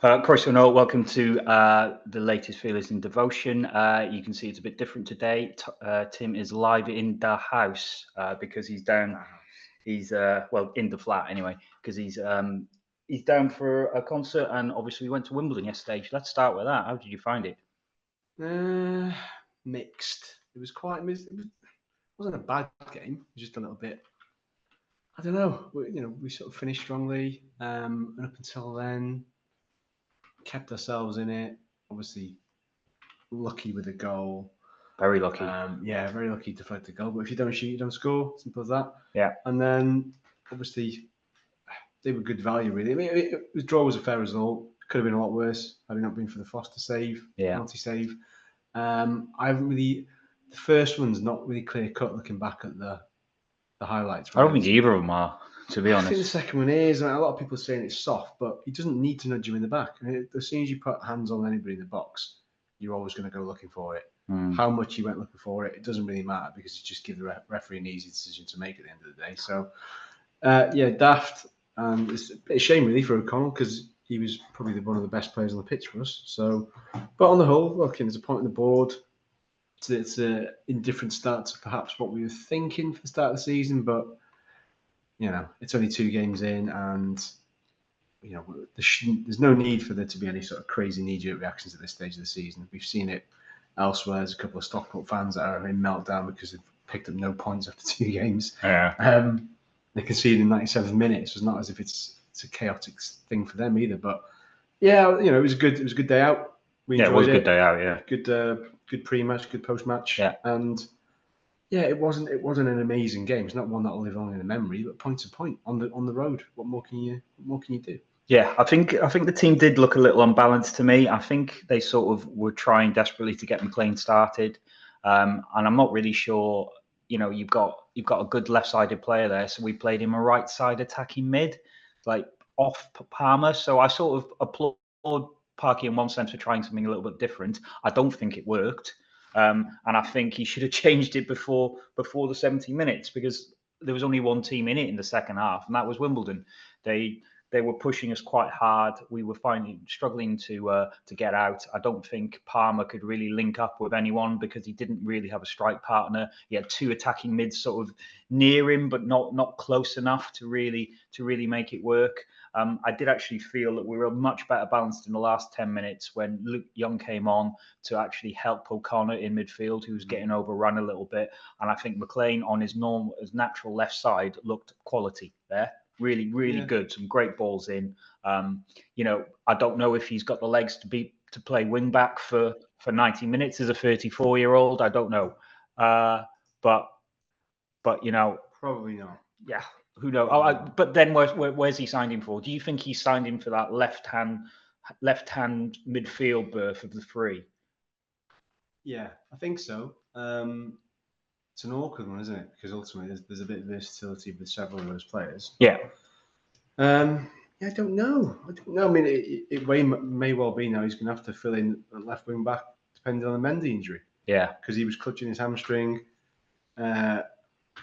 Croeso nôl, welcome to the latest Fearless in Devotion. You can see it's a bit different today. Tim is live in the house because he's down. He's in the flat anyway, because he's down for a concert, and obviously we went to Wimbledon yesterday. Let's start with that. How did you find it? Mixed. It was quite. It wasn't a bad game. It was just a little bit. I don't know. We sort of finished strongly, and up until then, kept ourselves in it. Obviously, lucky with a goal. Very lucky. Very lucky to fight the goal. But if you don't shoot, you don't score. Simple as that. Yeah. And then, obviously, they were good value, really. I mean, the draw was a fair result. Could have been a lot worse had it not been for the Foster save, penalty save. I haven't really. The first one's not really clear cut looking back at the highlights. Right? I don't think either of them are, to be honest. I think the second one is. A lot of people are saying it's soft, but he doesn't need to nudge you in the back. I mean, as soon as you put hands on anybody in the box, you're always going to go looking for it. How much you went looking for it, it doesn't really matter because you just give the referee an easy decision to make at the end of the day. So, daft. And it's a shame really for O'Connell because he was probably one of the best players on the pitch for us. So, but on the whole, look, there's a point on the board. It's an indifferent start to perhaps what we were thinking for the start of the season, but it's only 2 games in, and there's no need for there to be any sort of crazy knee-jerk reactions at this stage of the season. We've seen it elsewhere. There's a couple of Stockport fans that are in meltdown because they've picked up no points after 2 games. Yeah. They conceded in 97 minutes. It's not as if it's a chaotic thing for them either. But yeah, it was a good day out. We enjoyed it was a good day out. Yeah. Good pre-match, good post-match. Yeah. And it wasn't an amazing game. It's not one that will live on in the memory, but point to point on the road. What more can you do? Yeah, I think the team did look a little unbalanced to me. I think they sort of were trying desperately to get McLean started, and I'm not really sure. You've got a good left-sided player there, so we played him a right-side attacking mid, like off Palmer. So I sort of applaud Parky in one sense for trying something a little bit different. I don't think it worked, and I think he should have changed it before the 70 minutes because there was only one team in it in the second half, and that was Wimbledon. They were pushing us quite hard. We were struggling to get out. I don't think Palmer could really link up with anyone because he didn't really have a strike partner. He had 2 attacking mids sort of near him, but not close enough to really make it work. I did actually feel that we were much better balanced in the last 10 minutes when Luke Young came on to actually help O'Connor in midfield, who was getting overrun a little bit. And I think McLean on his natural left side looked quality there. Really, really good. Some great balls in. I don't know if he's got the legs to play wing back for 90 minutes as a 34-year-old. I don't know, but probably not. Yeah, who knows? But then where's he signed him for? Do you think he signed him for that left hand midfield berth of the 3? Yeah, I think so. It's an awkward one, isn't it? Because ultimately there's a bit of versatility with several of those players. Yeah. I don't know. I mean, it may well be now he's going to have to fill in a left wing back depending on the Mendy injury. Yeah. Because he was clutching his hamstring.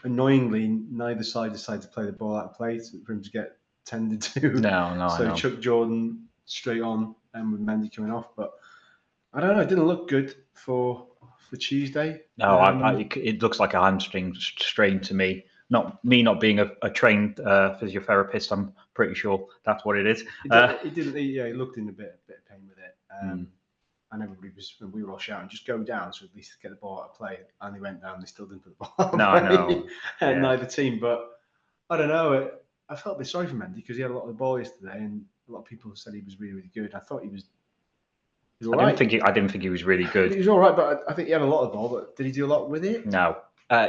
Annoyingly, neither side decided to play the ball out of play for him to get tended to. No. So he chucked Jordan straight on with Mendy coming off. But I don't know. It didn't look good for Tuesday. No, it looks like a hamstring strain to me. Not being a trained physiotherapist, I'm pretty sure that's what it is. He looked in a bit of pain with it. And everybody we were all shouting, just go down, so at least get the ball out of play. And they went down, they still didn't put the ball out of play. I know. Neither team, but I don't know. I felt a bit sorry for Mendy because he had a lot of the ball yesterday, and a lot of people said he was really, really good. I thought he was all right. I didn't think he was really good. He was all right, but I think he had a lot of ball. But did he do a lot with it? No,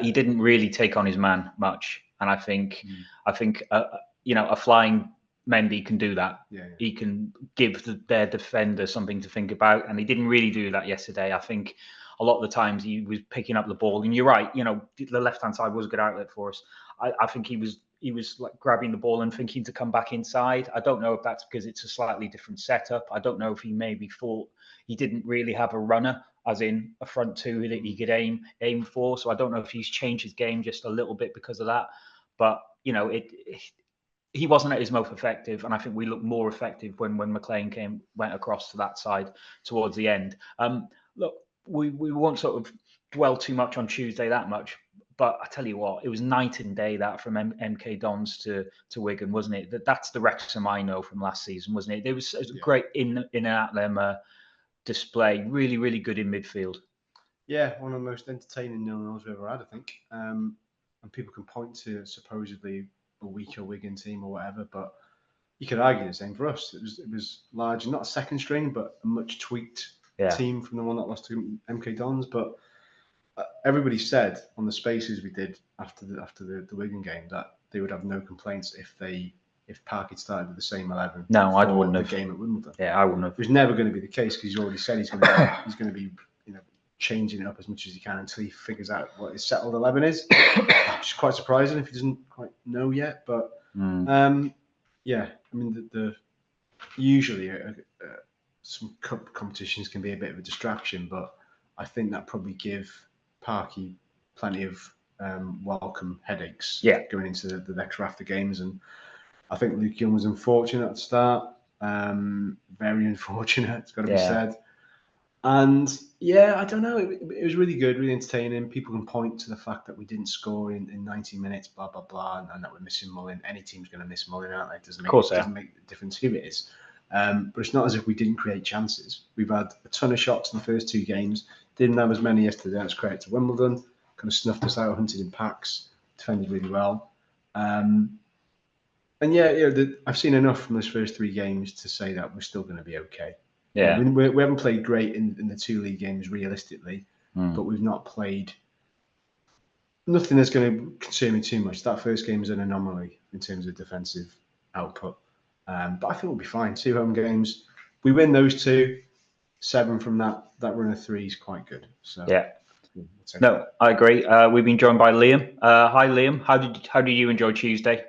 he didn't really take on his man much, and I think a flying Mendy can do that. Yeah. He can give their defender something to think about, and he didn't really do that yesterday. I think a lot of the times he was picking up the ball, and you're right. The left-hand side was a good outlet for us. I think he was like grabbing the ball and thinking to come back inside. I don't know if that's because it's a slightly different setup. I don't know if he maybe thought he didn't really have a runner, as in a front 2 that he could aim for. So I don't know if he's changed his game just a little bit because of that. But he wasn't at his most effective, and I think we looked more effective when McLean went across to that side towards the end. Look, we won't sort of dwell too much on Tuesday that much, but I tell you what, it was night and day that from MK Dons to Wigan, wasn't it? That's the Wrexham I know from last season, wasn't it? It was a great in and out them display. Really, really good in midfield. Yeah, one of the most entertaining 0-0s we've ever had, I think. And people can point to supposedly a weaker Wigan team or whatever, but you could argue the same for us. It was largely not a second string, but a much tweaked team from the one that lost to MK Dons. But everybody said on the spaces we did after the Wigan game that they would have no complaints if Park had started with the same 11. No, I wouldn't have. The game at Wimbledon. Yeah, I wouldn't have. It was never going to be the case because he's already said he's going to be changing it up as much as he can until he figures out what his settled 11 is. Which is quite surprising if he doesn't quite know yet. But yeah, I mean the usually some cup competitions can be a bit of a distraction, but I think that probably give Parky plenty of welcome headaches going into the next raft of games. And I think Luke Young was unfortunate at the start. Very unfortunate, it's got to be said. And yeah, I don't know. It was really good, really entertaining. People can point to the fact that we didn't score in 90 minutes, blah, blah, blah, and that we're missing Mullin. Any team's going to miss Mullin, aren't they? It doesn't make a difference who it is. But it's not as if we didn't create chances. We've had a ton of shots in the first 2 games. Didn't have as many yesterday. That's credit to Wimbledon. Kind of snuffed us out, hunted in packs, defended really well. And yeah, I've seen enough from those first 3 games to say that we're still going to be okay. Yeah, we haven't played great in the 2 league games realistically, but we've not played nothing that's going to concern me too much. That first game is an anomaly in terms of defensive output, but I think we'll be fine. 2 home games, we win those 2, 7 from that run of 3 is quite good. So yeah, no, I agree. We've been joined by Liam. Hi, Liam. How did you enjoy Tuesday?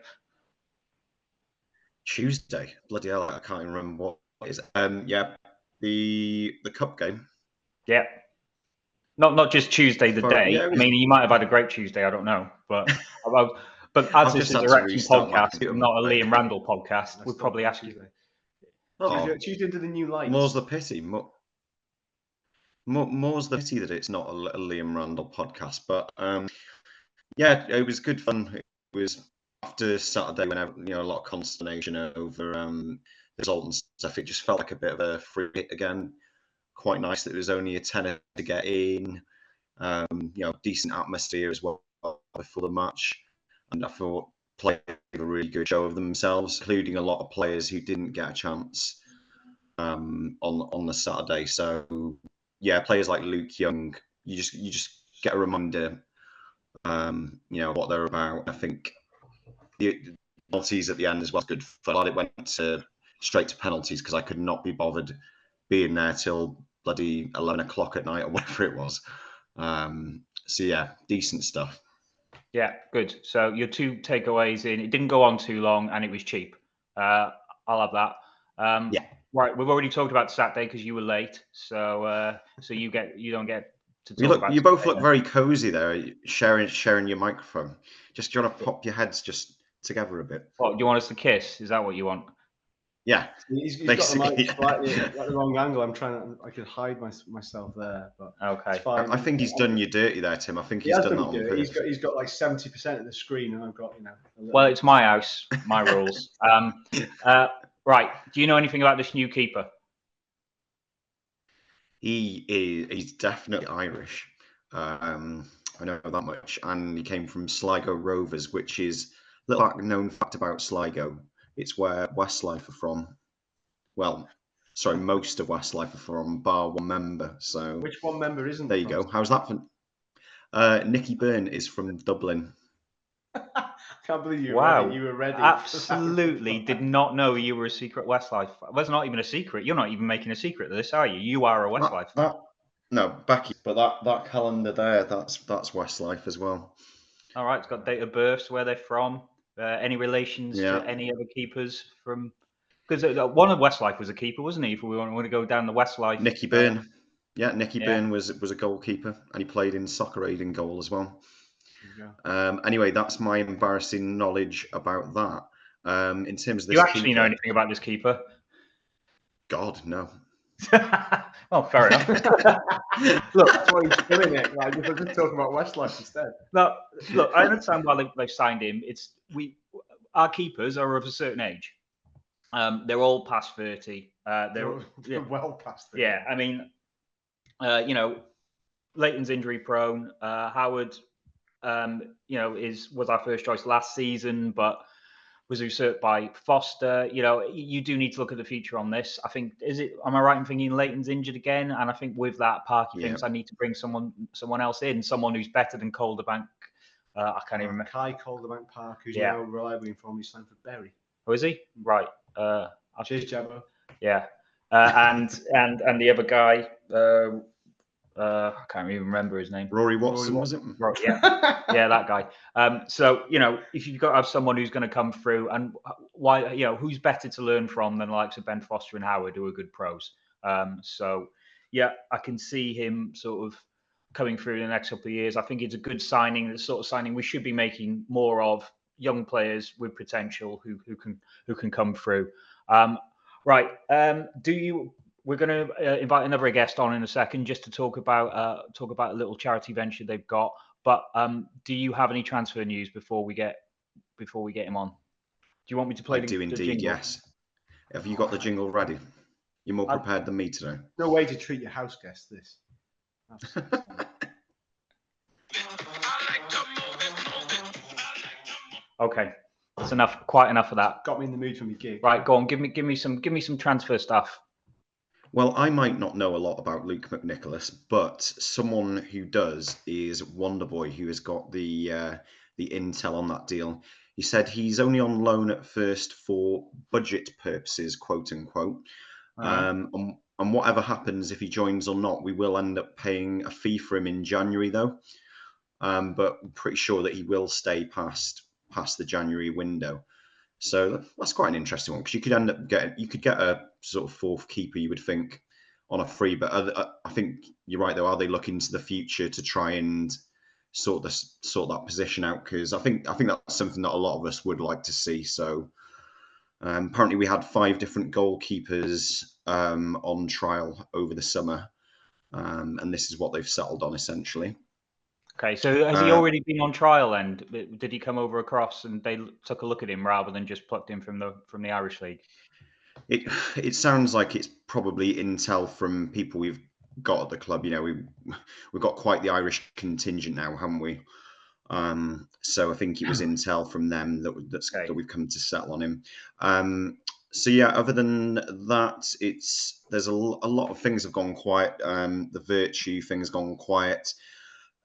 Tuesday, bloody hell! I can't even remember what it is. Yeah. The cup game. Yeah. Not just Tuesday the day. Yeah, I mean, you might have had a great Tuesday. I don't know, but as this is a Wrexham podcast, not a Liam Randall podcast, we'd probably ask you. Tuesday to the new lights. More's the pity. More's the pity that it's not a Liam Randall podcast. But yeah, it was good fun. It was after Saturday when a lot of consternation over the result and stuff. It just felt like a bit of a free hit again. Quite nice that it was only a tenner to get in. Decent atmosphere as well before the match, and I thought players gave a really good show of themselves, including a lot of players who didn't get a chance on the Saturday. So yeah, players like Luke Young, you just get a reminder, what they're about. I think the penalties at the end as well was good fun. It went straight to penalties because I could not be bothered being there till bloody 11 o'clock at night or whatever it was. So yeah, decent stuff. Yeah, good. So your 2 takeaways in. It didn't go on too long and it was cheap. I'll have that. Yeah. Right, we've already talked about Saturday because you were late. So you don't get to talk about. You both look very cozy there, sharing your microphone. Just do you want to pop your heads just together a bit? What, do you want us to kiss? Is that what you want? Yeah, he's got the mic slightly at the wrong angle. I could hide myself there, but okay. It's fine. I think he's done you dirty there, Tim. I think he's done that on purpose. He's got like 70% of the screen, and I've got Well, it's my house, my rules. Right. Do you know anything about this new keeper? He's definitely Irish. I know that much, and he came from Sligo Rovers, which is a little known fact about Sligo. It's where Westlife are from. Well, sorry, most of Westlife are from, bar one member. So which one member isn't? There you go. How's that for? Nicky Byrne is from Dublin. Can't believe you were ready. Absolutely did not know you were a secret Westlife. Well, it's not even a secret. You're not even making a secret of this, are you? You are a Westlife. No, Becky, but that calendar there, that's Westlife as well. All right, it's got date of births, where they're from. Any relations to any other keepers from? Because one of Westlife was a keeper, wasn't he? If we want to go down the Westlife. Nicky Byrne. Nicky Byrne was a goalkeeper, and he played in Soccer Aid in goal as well. Anyway, that's my embarrassing knowledge about that. In terms of this Do you actually keeper, know anything about this keeper? God, no. Oh, fair enough. Look, that's why he's doing it. Like, if we're just talking about Westlife instead. No, look, I understand why they've signed him. Our keepers are of a certain age. They're all past 30. They're well past 30. Yeah, I mean, Leighton's injury prone. Howard, was our first choice last season, but was usurped by Foster. You do need to look at the future on this. I think, am I right in thinking Leighton's injured again? And I think with that, Parky thinks I need to bring someone else in, someone who's better than Calderbank. I can't even remember. Kai Calderbank Park, who's now reliably informed he's signed for Bury. Oh, is he? Right. Cheers, Jabbo. Yeah. And the other guy, I can't even remember his name. Rory Watson, was it? Yeah, that guy. So if you've got to have someone who's going to come through, and why, who's better to learn from than the likes of Ben Foster and Howard, who are good pros. So yeah, I can see him sort of coming through in the next couple of years. I think it's a good signing. The sort of signing we should be making more of, young players with potential who can come through. Right. We're going to invite another guest on in a second just to talk about a little charity venture they've got. But do you have any transfer news before we get him on? Do you want me to play I do indeed, jingle? yes. Have you got the jingle ready? You're more prepared than me today. No way to treat your house guest, this. Okay. That's enough. Quite enough of that. Got me in the mood for my gig. Right, go on. Give me some transfer stuff. Well, I might not know a lot about Luke McNicholas, but someone who does is Wonderboy, who has got the intel on that deal. He said he's only on loan at first for budget purposes, quote unquote. And whatever happens, if he joins or not, we will end up paying a fee for him in January, though. But I'm pretty sure that he will stay past the January window. So that's quite an interesting one, because you could get a sort of fourth keeper, you would think, on a free. But I think you're right, though. Are they looking to the future to try and sort that position out? Because I think that's something that a lot of us would like to see. So apparently we had 5 different goalkeepers on trial over the summer, and this is what they've settled on essentially. Okay, so has he already been on trial then? Did he come over across and they took a look at him rather than just plucked him from the Irish League? It sounds like it's probably intel from people we've got at the club. We've got quite the Irish contingent now, haven't we? So I think it was intel from them that we've come to settle on him. So yeah, other than that, there's a lot of things have gone quiet. The Virtue thing has gone quiet.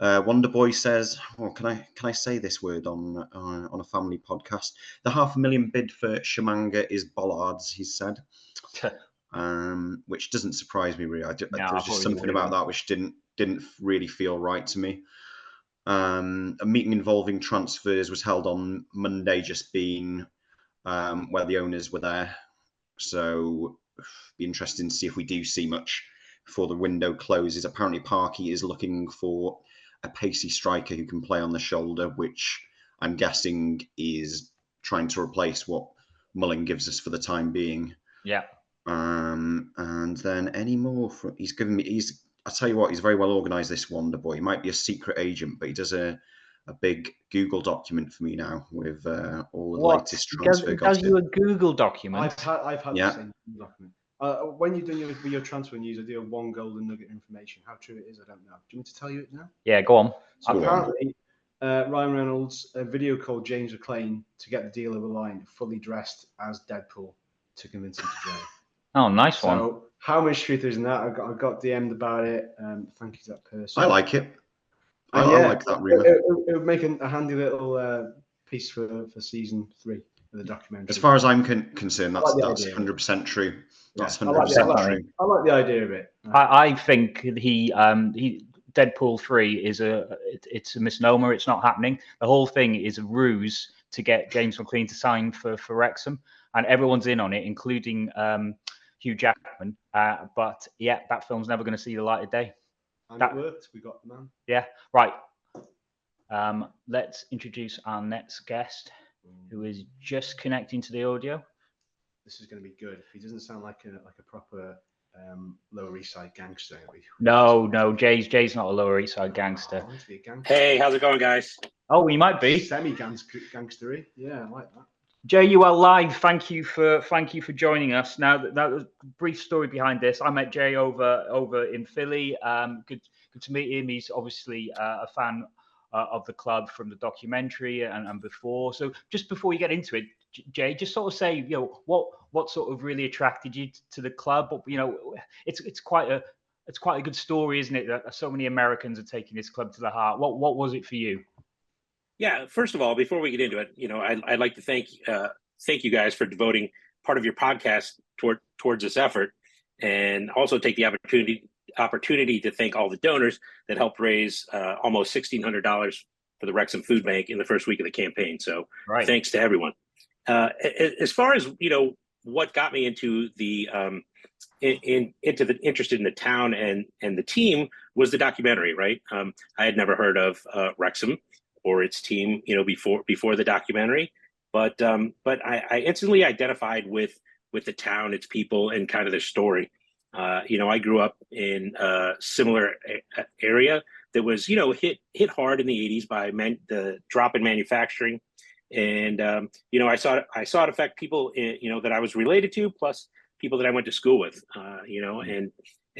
Wonderboy says, can I say this word on a family podcast? The $500,000 bid for Shamanga is bollards, he said. Which doesn't surprise me really. There's just something about that which didn't really feel right to me. A meeting involving transfers was held on Monday, just been, where the owners were there. So be interesting to see if we do see much before the window closes. Apparently Parky is looking for a pacey striker who can play on the shoulder, which I'm guessing is trying to replace what Mullin gives us for the time being. Yeah. And then any more? I tell you what, he's very well organised, this Wonderboy. He might be a secret agent, but he does a big Google document for me now with all the latest transfer gossip. Does you a Google document? I've had the same document. When you've done your transfer news, I do have one golden nugget of information. How true it is, I don't know. Do you want me to tell you it now? Yeah, go on. So apparently, Ryan Reynolds video called James McLean to get the deal over the line, fully dressed as Deadpool, to convince him to join. Oh, nice one. So how much truth is in that? I got DM'd about it. Thank you to that person. I like it. I like that rumor. It would make a handy little piece for season 3 of the documentary. As far as I'm concerned, that's 100% true. That's 100% true. I like the idea of it. I think he Deadpool 3 is it's a misnomer. It's not happening. The whole thing is a ruse to get James McLean to sign for Wrexham, and everyone's in on it, including Hugh Jackman. But yeah, that film's never going to see the light of day. And it worked. We got the man. Yeah, right. Let's introduce our next guest. who is just connecting to the audio. This is going to be good. If he doesn't sound like a proper Lower East Side gangster. No, Jay's not a Lower East Side gangster. I want to be a gangster. Hey, how's it going, guys? Oh, he might be Semi-gangstery. Yeah, I like that. Jay, you are live. Thank you for joining us. Now, that was a brief story behind this. I met Jay over in Philly. Good to meet him. He's obviously a fan of the club from the documentary and before. So, just before you get into it, Jay, just sort of say, what sort of really attracted you to the club? But, it's quite a good story, isn't it? That so many Americans are taking this club to the heart. What was it for you? Yeah, first of all, before we get into it, I'd like to thank you guys for devoting part of your podcast towards this effort, and also take the opportunity to thank all the donors that helped raise almost $1,600 for the Wrexham Foodbank in the first week of the campaign. So Thanks to everyone. As far as what got me into interested in the town and the team was the documentary, right? I had never heard of Wrexham or its team, before the documentary, but I instantly identified with the town, its people, and kind of their story. I grew up in a similar area that was, hit hard in the 80s by the drop in manufacturing, and I saw it affect people, that I was related to, plus people that I went to school with,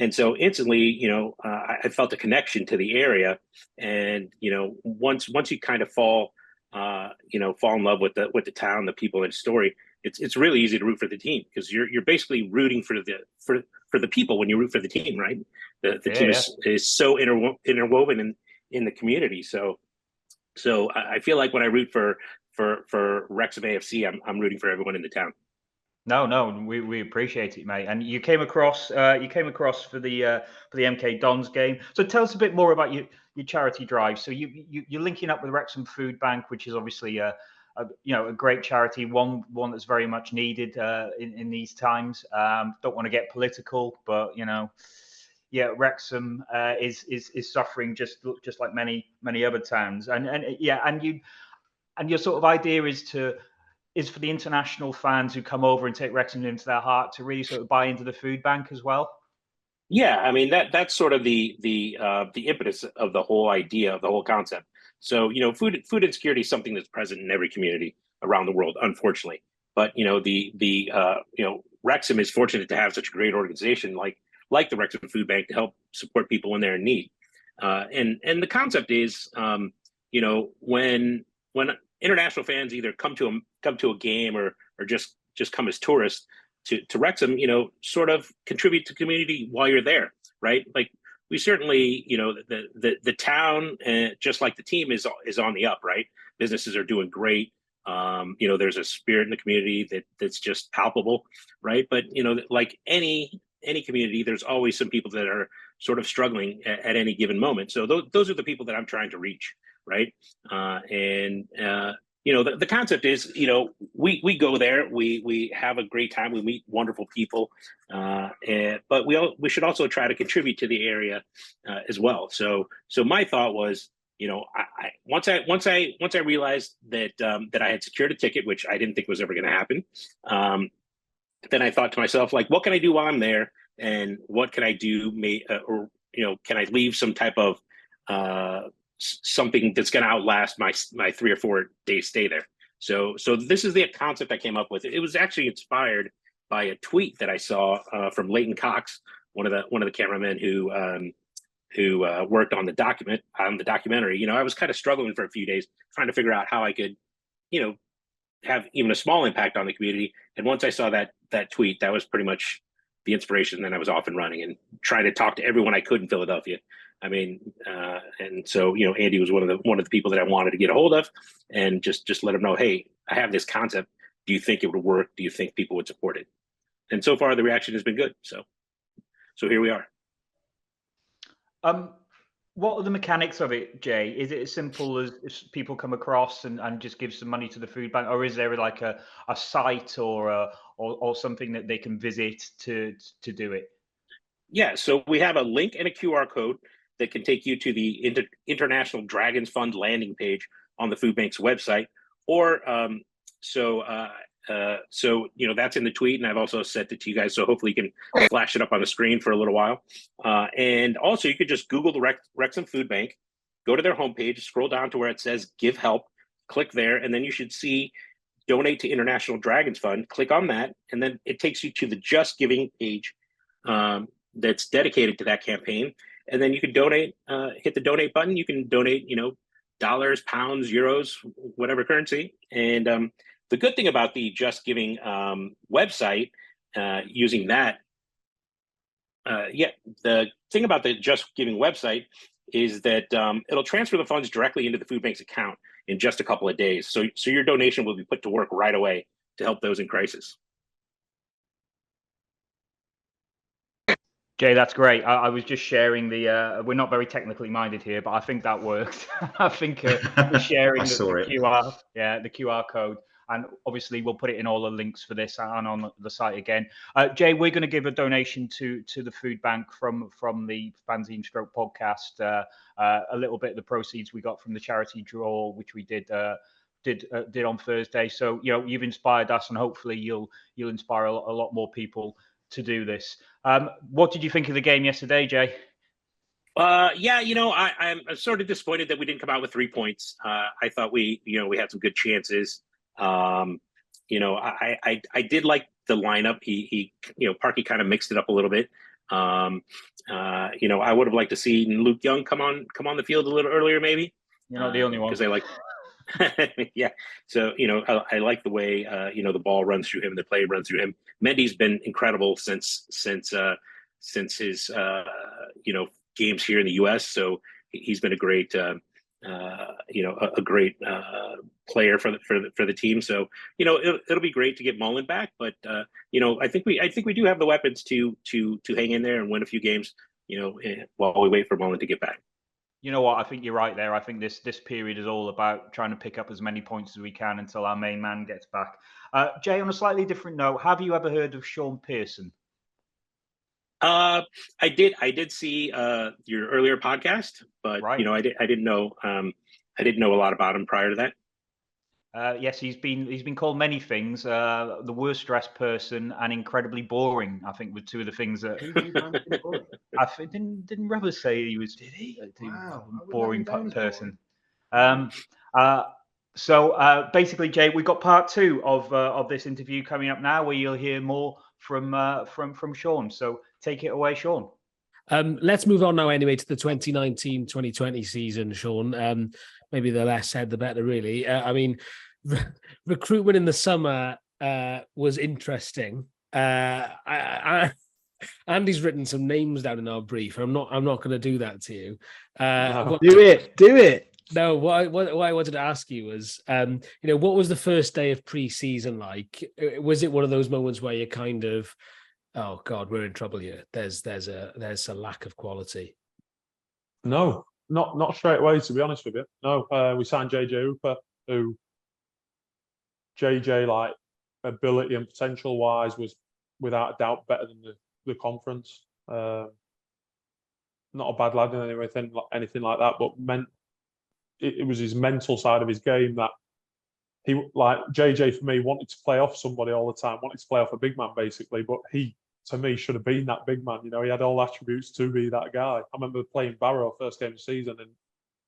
and so instantly, I felt a connection to the area, and once you kind of fall in love with the town, the people, and story, it's really easy to root for the team, because you're basically rooting for the people when you root for the team, right? The team is so interwoven in the community. So I feel like when I root for Wrexham AFC, I'm rooting for everyone in the town. No, we appreciate it, mate. And you came across for the MK Dons game. So tell us a bit more about your charity drive. So you're linking up with Wrexham Foodbank, which is obviously a great charity, one that's very much needed in these times. Don't want to get political, but Wrexham is suffering just like many other towns. And your sort of idea is for the international fans who come over and take Wrexham into their heart to really sort of buy into the food bank as well. Yeah, I mean that's sort of the impetus of the whole idea, of the whole concept. So food insecurity is something that's present in every community around the world, unfortunately. But Wrexham is fortunate to have such a great organization like the Wrexham Foodbank to help support people when they're in need. And the concept is, when international fans either come to a game or just come as tourists to Wrexham, sort of contribute to community while you're there, right? Like we certainly, the town, just like the team, is on the up, right? Businesses are doing great. There's a spirit in the community that's just palpable, right? But like any community, there's always some people that are sort of struggling at any given moment. So those are the people that I'm trying to reach, right? The concept is, we go there, we have a great time, we meet wonderful people, but we should also try to contribute to the area as well. So my thought was, once I realized that I had secured a ticket, which I didn't think was ever going to happen, then I thought to myself, like, what can I do while I'm there, and what can I do, can I leave some type of something that's going to outlast my 3 or 4 day stay there. So this is the concept I came up with. It was actually inspired by a tweet that I saw from Leighton Cox, one of the cameramen who worked on the documentary. I was kind of struggling for a few days trying to figure out how I could, have even a small impact on the community. And once I saw that tweet, that was pretty much the inspiration. Then I was off and running and trying to talk to everyone I could in Philadelphia. I mean, and so Andy was one of the people that I wanted to get a hold of, and just let him know, hey, I have this concept. Do you think it would work? Do you think people would support it? And so far, the reaction has been good. So here we are. What are the mechanics of it, Jay? Is it as simple as if people come across and just give some money to the food bank, or is there like a site or something that they can visit to do it? Yeah, so we have a link and a QR code that can take you to the International Dragons Fund landing page on the Food Bank's website, or so that's in the tweet, and I've also sent it to you guys, so hopefully you can flash it up on the screen for a little while. And also, you could just Google the Wrexham Foodbank, go to their homepage, scroll down to where it says "Give Help," click there, and then you should see "Donate to International Dragons Fund." Click on that, and then it takes you to the Just Giving page that's dedicated to that campaign. And then you can donate. Hit the donate button. You can donate, dollars, pounds, euros, whatever currency, and the good thing about the Just Giving website, using that, the thing about the Just Giving website is that it'll transfer the funds directly into the food bank's account in just a couple of days. So your donation will be put to work right away to help those in crisis. Jay, that's great. I was just sharing the. We're not very technically minded here, but I think that worked. I think we're sharing the QR, the QR code, and obviously we'll put it in all the links for this and on the site again. Jay, we're going to give a donation to the food bank from the Fanzine Stroke podcast. A little bit of the proceeds we got from the charity draw, which we did on Thursday. So you've inspired us, and hopefully you'll inspire a lot more people to do this. What did you think of the game yesterday, Jay? I'm sort of disappointed that we didn't come out with 3 points. I thought we had some good chances. I did like the lineup. He Parky kind of mixed it up a little bit. I would have liked to see Luke Young come on the field a little earlier, maybe. You're not the only one. Because I like. Yeah. So, I like the way, the ball runs through him, the play runs through him. Mendy's been incredible since his, games here in the U.S. So he's been a great, a great player for the team. So, it'll be great to get Mullen back. But, I think we do have the weapons to hang in there and win a few games, while we wait for Mullen to get back. You know what? I think you're right there. I think this period is all about trying to pick up as many points as we can until our main man gets back. Jay, on a slightly different note, have you ever heard of Shaun Pearson? I did see your earlier podcast, but right. I didn't know a lot about him prior to that. Yes, he's been called many things. The worst dressed person and incredibly boring, I think, were two of the things that. I think didn't Rubber say he was? Did he? Wow, boring person. So basically, Jay, we've got part 2 of this interview coming up now, where you'll hear more from Shaun. So take it away, Shaun. Let's move on now anyway to the 2019-2020 season, Shaun. Maybe the less said, the better, really. Recruitment in the summer was interesting. Andy's written some names down in our brief. I'm not going to do that to you. Do it. No, what I wanted to ask you was, what was the first day of pre-season like? Was it one of those moments where you kind of, oh God, we're in trouble here? There's a lack of quality. No, not straight away, to be honest with you. No, we signed JJ Hooper, who JJ, like, ability and potential wise, was without a doubt better than the conference. Not a bad lad in anything like that, but it was his mental side of his game that he, like JJ for me, wanted to play off somebody all the time, wanted to play off a big man basically, but he, to me, should have been that big man. He had all attributes to be that guy. I remember playing Barrow first game of the season and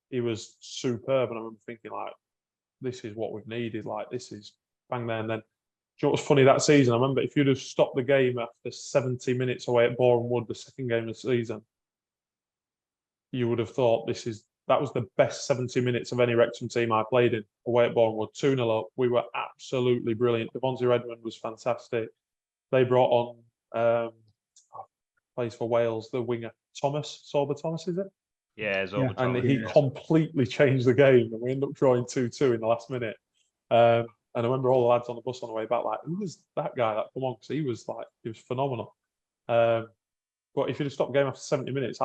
he was superb, and I remember thinking, like, this is what we've needed, like, this is bang there. And then, do you know what was funny that season? I remember if you'd have stopped the game after 70 minutes away at Boreham Wood, the second game of the season, you would have thought that was the best 70 minutes of any Wrexham team I played in, away at Boreham Wood. 2-0 up. We were absolutely brilliant. Devontae Redmond was fantastic. They brought on plays for Wales, the winger, Sorba Thomas, is it? Yeah, Sorba and Thomas. he completely changed the game, and we ended up drawing 2-2 in the last minute. And I remember all the lads on the bus on the way back, like, who was that guy that come on? Because he was phenomenal. But if you'd have stopped the game after 70 minutes,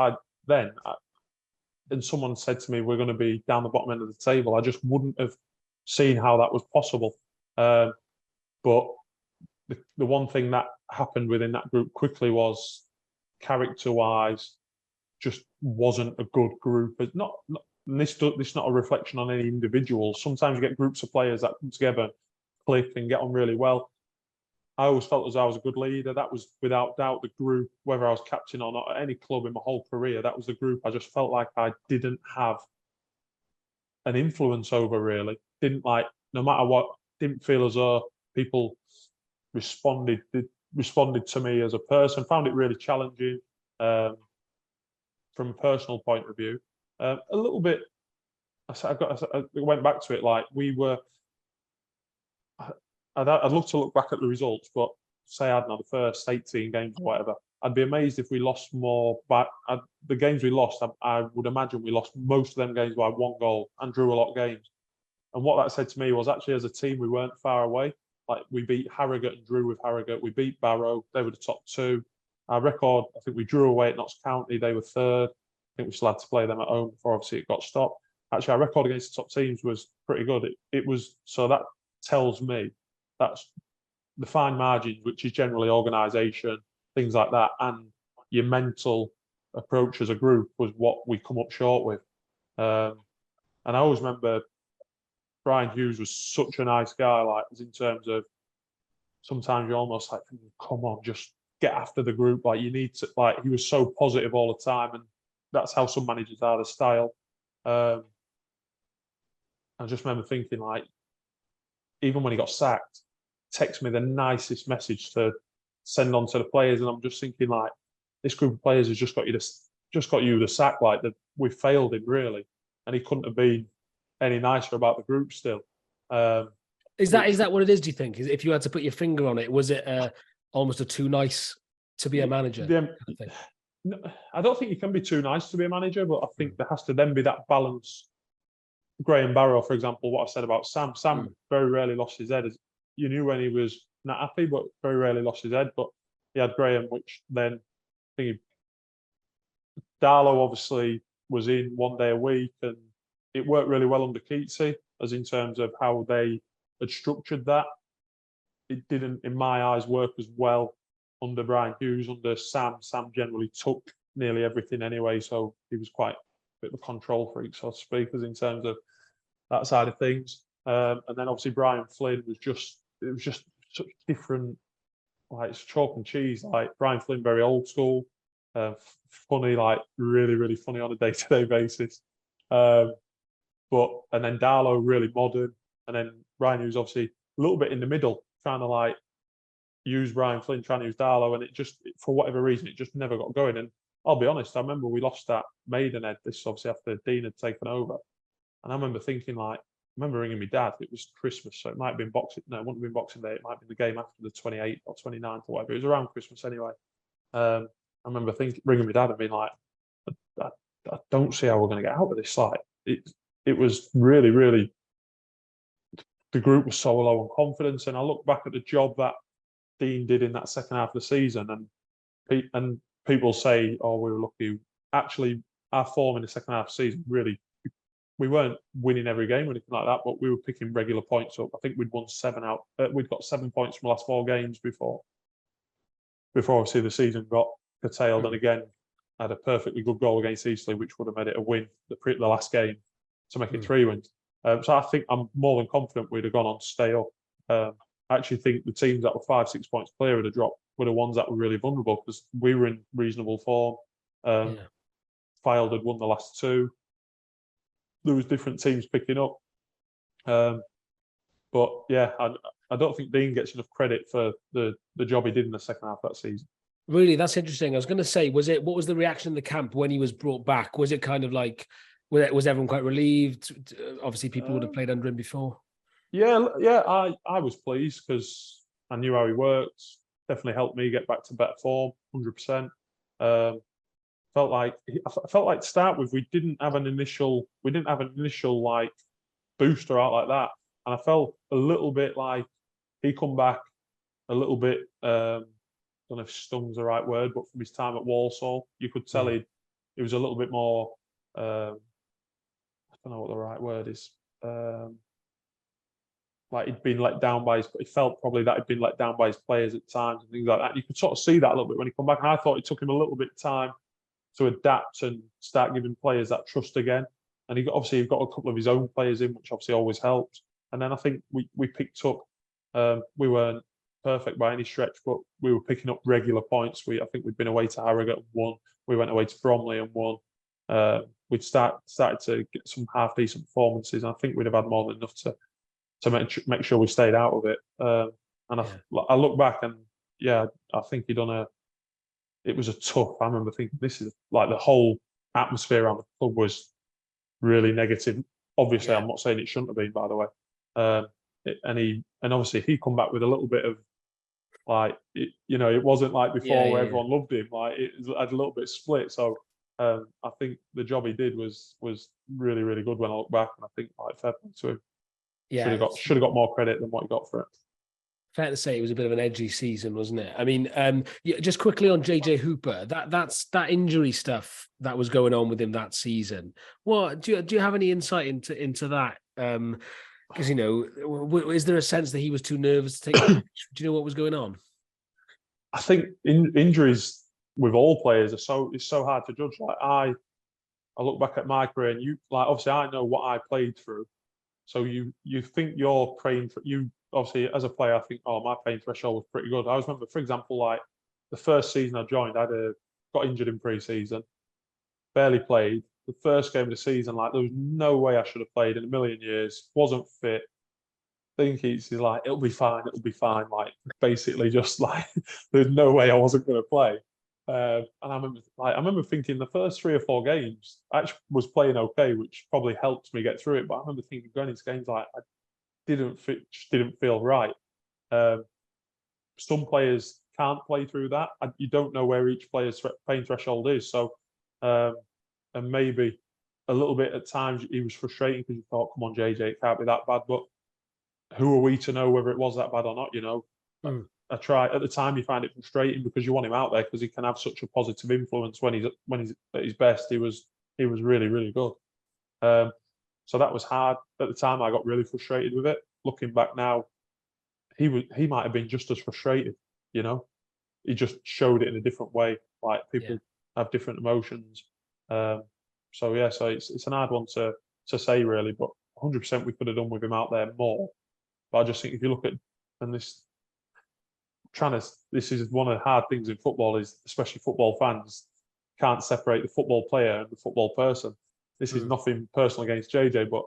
and someone said to me, we're going to be down the bottom end of the table, I just wouldn't have seen how that was possible. But the one thing that happened within that group quickly was, character-wise, just wasn't a good group. Not and this is not a reflection on any individual. Sometimes you get groups of players that come together, click, and get on really well. I always felt as I was a good leader. That was without doubt the group, whether I was captain or not, at any club in my whole career, that was the group I just felt like I didn't have an influence over, really. Didn't like, no matter what, didn't feel as though people responded to me as a person. Found it really challenging from a personal point of view. A little bit, I went back to it, like we were, I'd love to look back at the results, but say I don't know, the first 18 games or whatever, I'd be amazed if we lost more. But the games we lost, I would imagine we lost most of them games by 1 goal and drew a lot of games. And what that said to me was actually as a team, we weren't far away. Like we beat Harrogate and drew with Harrogate. We beat Barrow. They were the top 2. Our record, I think we drew away at Notts County. They were 3rd. I think we still had to play them at home before obviously it got stopped. Actually, our record against the top teams was pretty good. It was, so that tells me that's the fine margins, which is generally organisation, things like that, and your mental approach as a group was what we come up short with. And I always remember Brian Hughes was such a nice guy, like as in terms of sometimes you're almost like, come on, just get after the group. Like you need to, like he was so positive all the time, and that's how some managers are, the style. I just remember thinking, like, even when he got sacked, text me the nicest message to send on to the players, and I'm just thinking, like, this group of players has just got you the sack, like that we failed him really, and he couldn't have been any nicer about the group still. Is that what it is? Do you think? If you had to put your finger on it, was it almost a too nice to be a manager? No, I don't think you can be too nice to be a manager, but I think there has to then be that balance. Graham Barrow, for example, what I said about Sam. Sam very rarely lost his head. You knew when he was not happy, but very rarely lost his head. But he had Graham, which then I think Darlow obviously was in 1 day a week, and it worked really well under Keatsy, as in terms of how they had structured that. It didn't, in my eyes, work as well under Brian Hughes. Under Sam generally took nearly everything anyway, so he was quite a bit of a control freak, so to speak, as in terms of that side of things. And then obviously Brian Flynn was just such different, like it's chalk and cheese. Like Brian Flynn, very old school, funny, like really, really funny on a day-to-day basis. And then Darlow, really modern, and then Brian Hughes obviously a little bit in the middle, trying to like use Brian Flynn, trying to use Darlow, and it just, for whatever reason, it just never got going. And I'll be honest, I remember we lost that Maidenhead, this obviously after Dean had taken over, and I remember thinking, like, I remember ringing my dad. It was Christmas, so it might have been Boxing. No, it wouldn't have been Boxing Day. It might have been the game after the 28th or 29th or whatever. It was around Christmas anyway. I remember ringing my dad and being like, I don't see how we're going to get out of this. Like, it was really, really, the group was so low on confidence. And I look back at the job that Dean did in that second half of the season, and people say, oh, we were lucky. Actually, our form in the second half of the season really, we weren't winning every game or anything like that, but we were picking regular points up. I think we'd won 7 out. We'd got 7 points from the last 4 games before obviously the season got curtailed. And again, had a perfectly good goal against Eastleigh, which would have made it a win the last game to make it 3 wins. So I think I'm more than confident we'd have gone on to stay up. I actually think the teams that were 5-6 points clear of the drop were the ones that were really vulnerable, because we were in reasonable form. Fylde had won the last 2. There was different teams picking up. But yeah, I don't think Dean gets enough credit for the job he did in the second half of that season. Really, that's interesting. I was going to say, what was the reaction in the camp when he was brought back? Was it kind of like, was everyone quite relieved? Obviously, people would have played under him before. Yeah, I was pleased because I knew how he worked. Definitely helped me get back to better form, 100%. I felt like to start with, we didn't have an initial like booster out like that, and I felt a little bit like he come back a little bit. I don't know if stum's the right word, but from his time at Walsall, you could tell he was a little bit more. I don't know what the right word is. Like he'd been let down by he felt probably that he'd been let down by his players at times and things like that. You could sort of see that a little bit when he come back. And I thought it took him a little bit of time to adapt and start giving players that trust again. and he got a couple of his own players in, which obviously always helps. And then I think we picked up. We weren't perfect by any stretch, but we were picking up regular points. I think we'd been away to Harrogate and won. We went away to Bromley and won. We'd started to get some half decent performances, and I think we'd have had more than enough to make sure we stayed out of it. I look back and I think he'd done it was a tough. I remember thinking this is like the whole atmosphere around the club was really negative. Obviously, I'm not saying it shouldn't have been, by the way. And obviously he come back with a little bit of like, it wasn't like before where everyone loved him. Like it had a little bit split. So I think the job he did was really, really good when I look back. And I think like fair play to him. Should have got more credit than what he got for it. Fair to say it was a bit of an edgy season, wasn't it? I mean, just quickly on JJ Hooper, that injury stuff that was going on with him that season. What do you have any insight into that? Because is there a sense that he was too nervous to take the pitch? Do you know what was going on? I think injuries with all players it's so hard to judge. Like I look back at my career, and obviously I know what I played through. So you think you're praying for you. Obviously, as a player, I think, my pain threshold was pretty good. I always remember, for example, like the first season I joined, I got injured in pre-season, barely played. The first game of the season, like there was no way I should have played in a million years. Wasn't fit. Think he's like, it'll be fine. Like basically, just like there's no way I wasn't going to play. And I remember thinking the first 3 or 4 games I actually was playing okay, which probably helped me get through it. But I remember thinking going into games like I didn't feel right. Some players can't play through that. You don't know where each player's pain threshold is. So, and maybe a little bit at times he was frustrating because you thought, come on, JJ, it can't be that bad. But who are we to know whether it was that bad or not? I try at the time. You find it frustrating because you want him out there because he can have such a positive influence when he's at his best. He was really, really good. So that was hard at the time. I got really frustrated with it. Looking back now, he might have been just as frustrated. He just showed it in a different way. Like people have different emotions. So it's an hard one to say really, but 100% we could have done with him out there more. But I just think if you look at this is one of the hard things in football is especially football fans can't separate the football player and the football person. This is nothing personal against JJ, but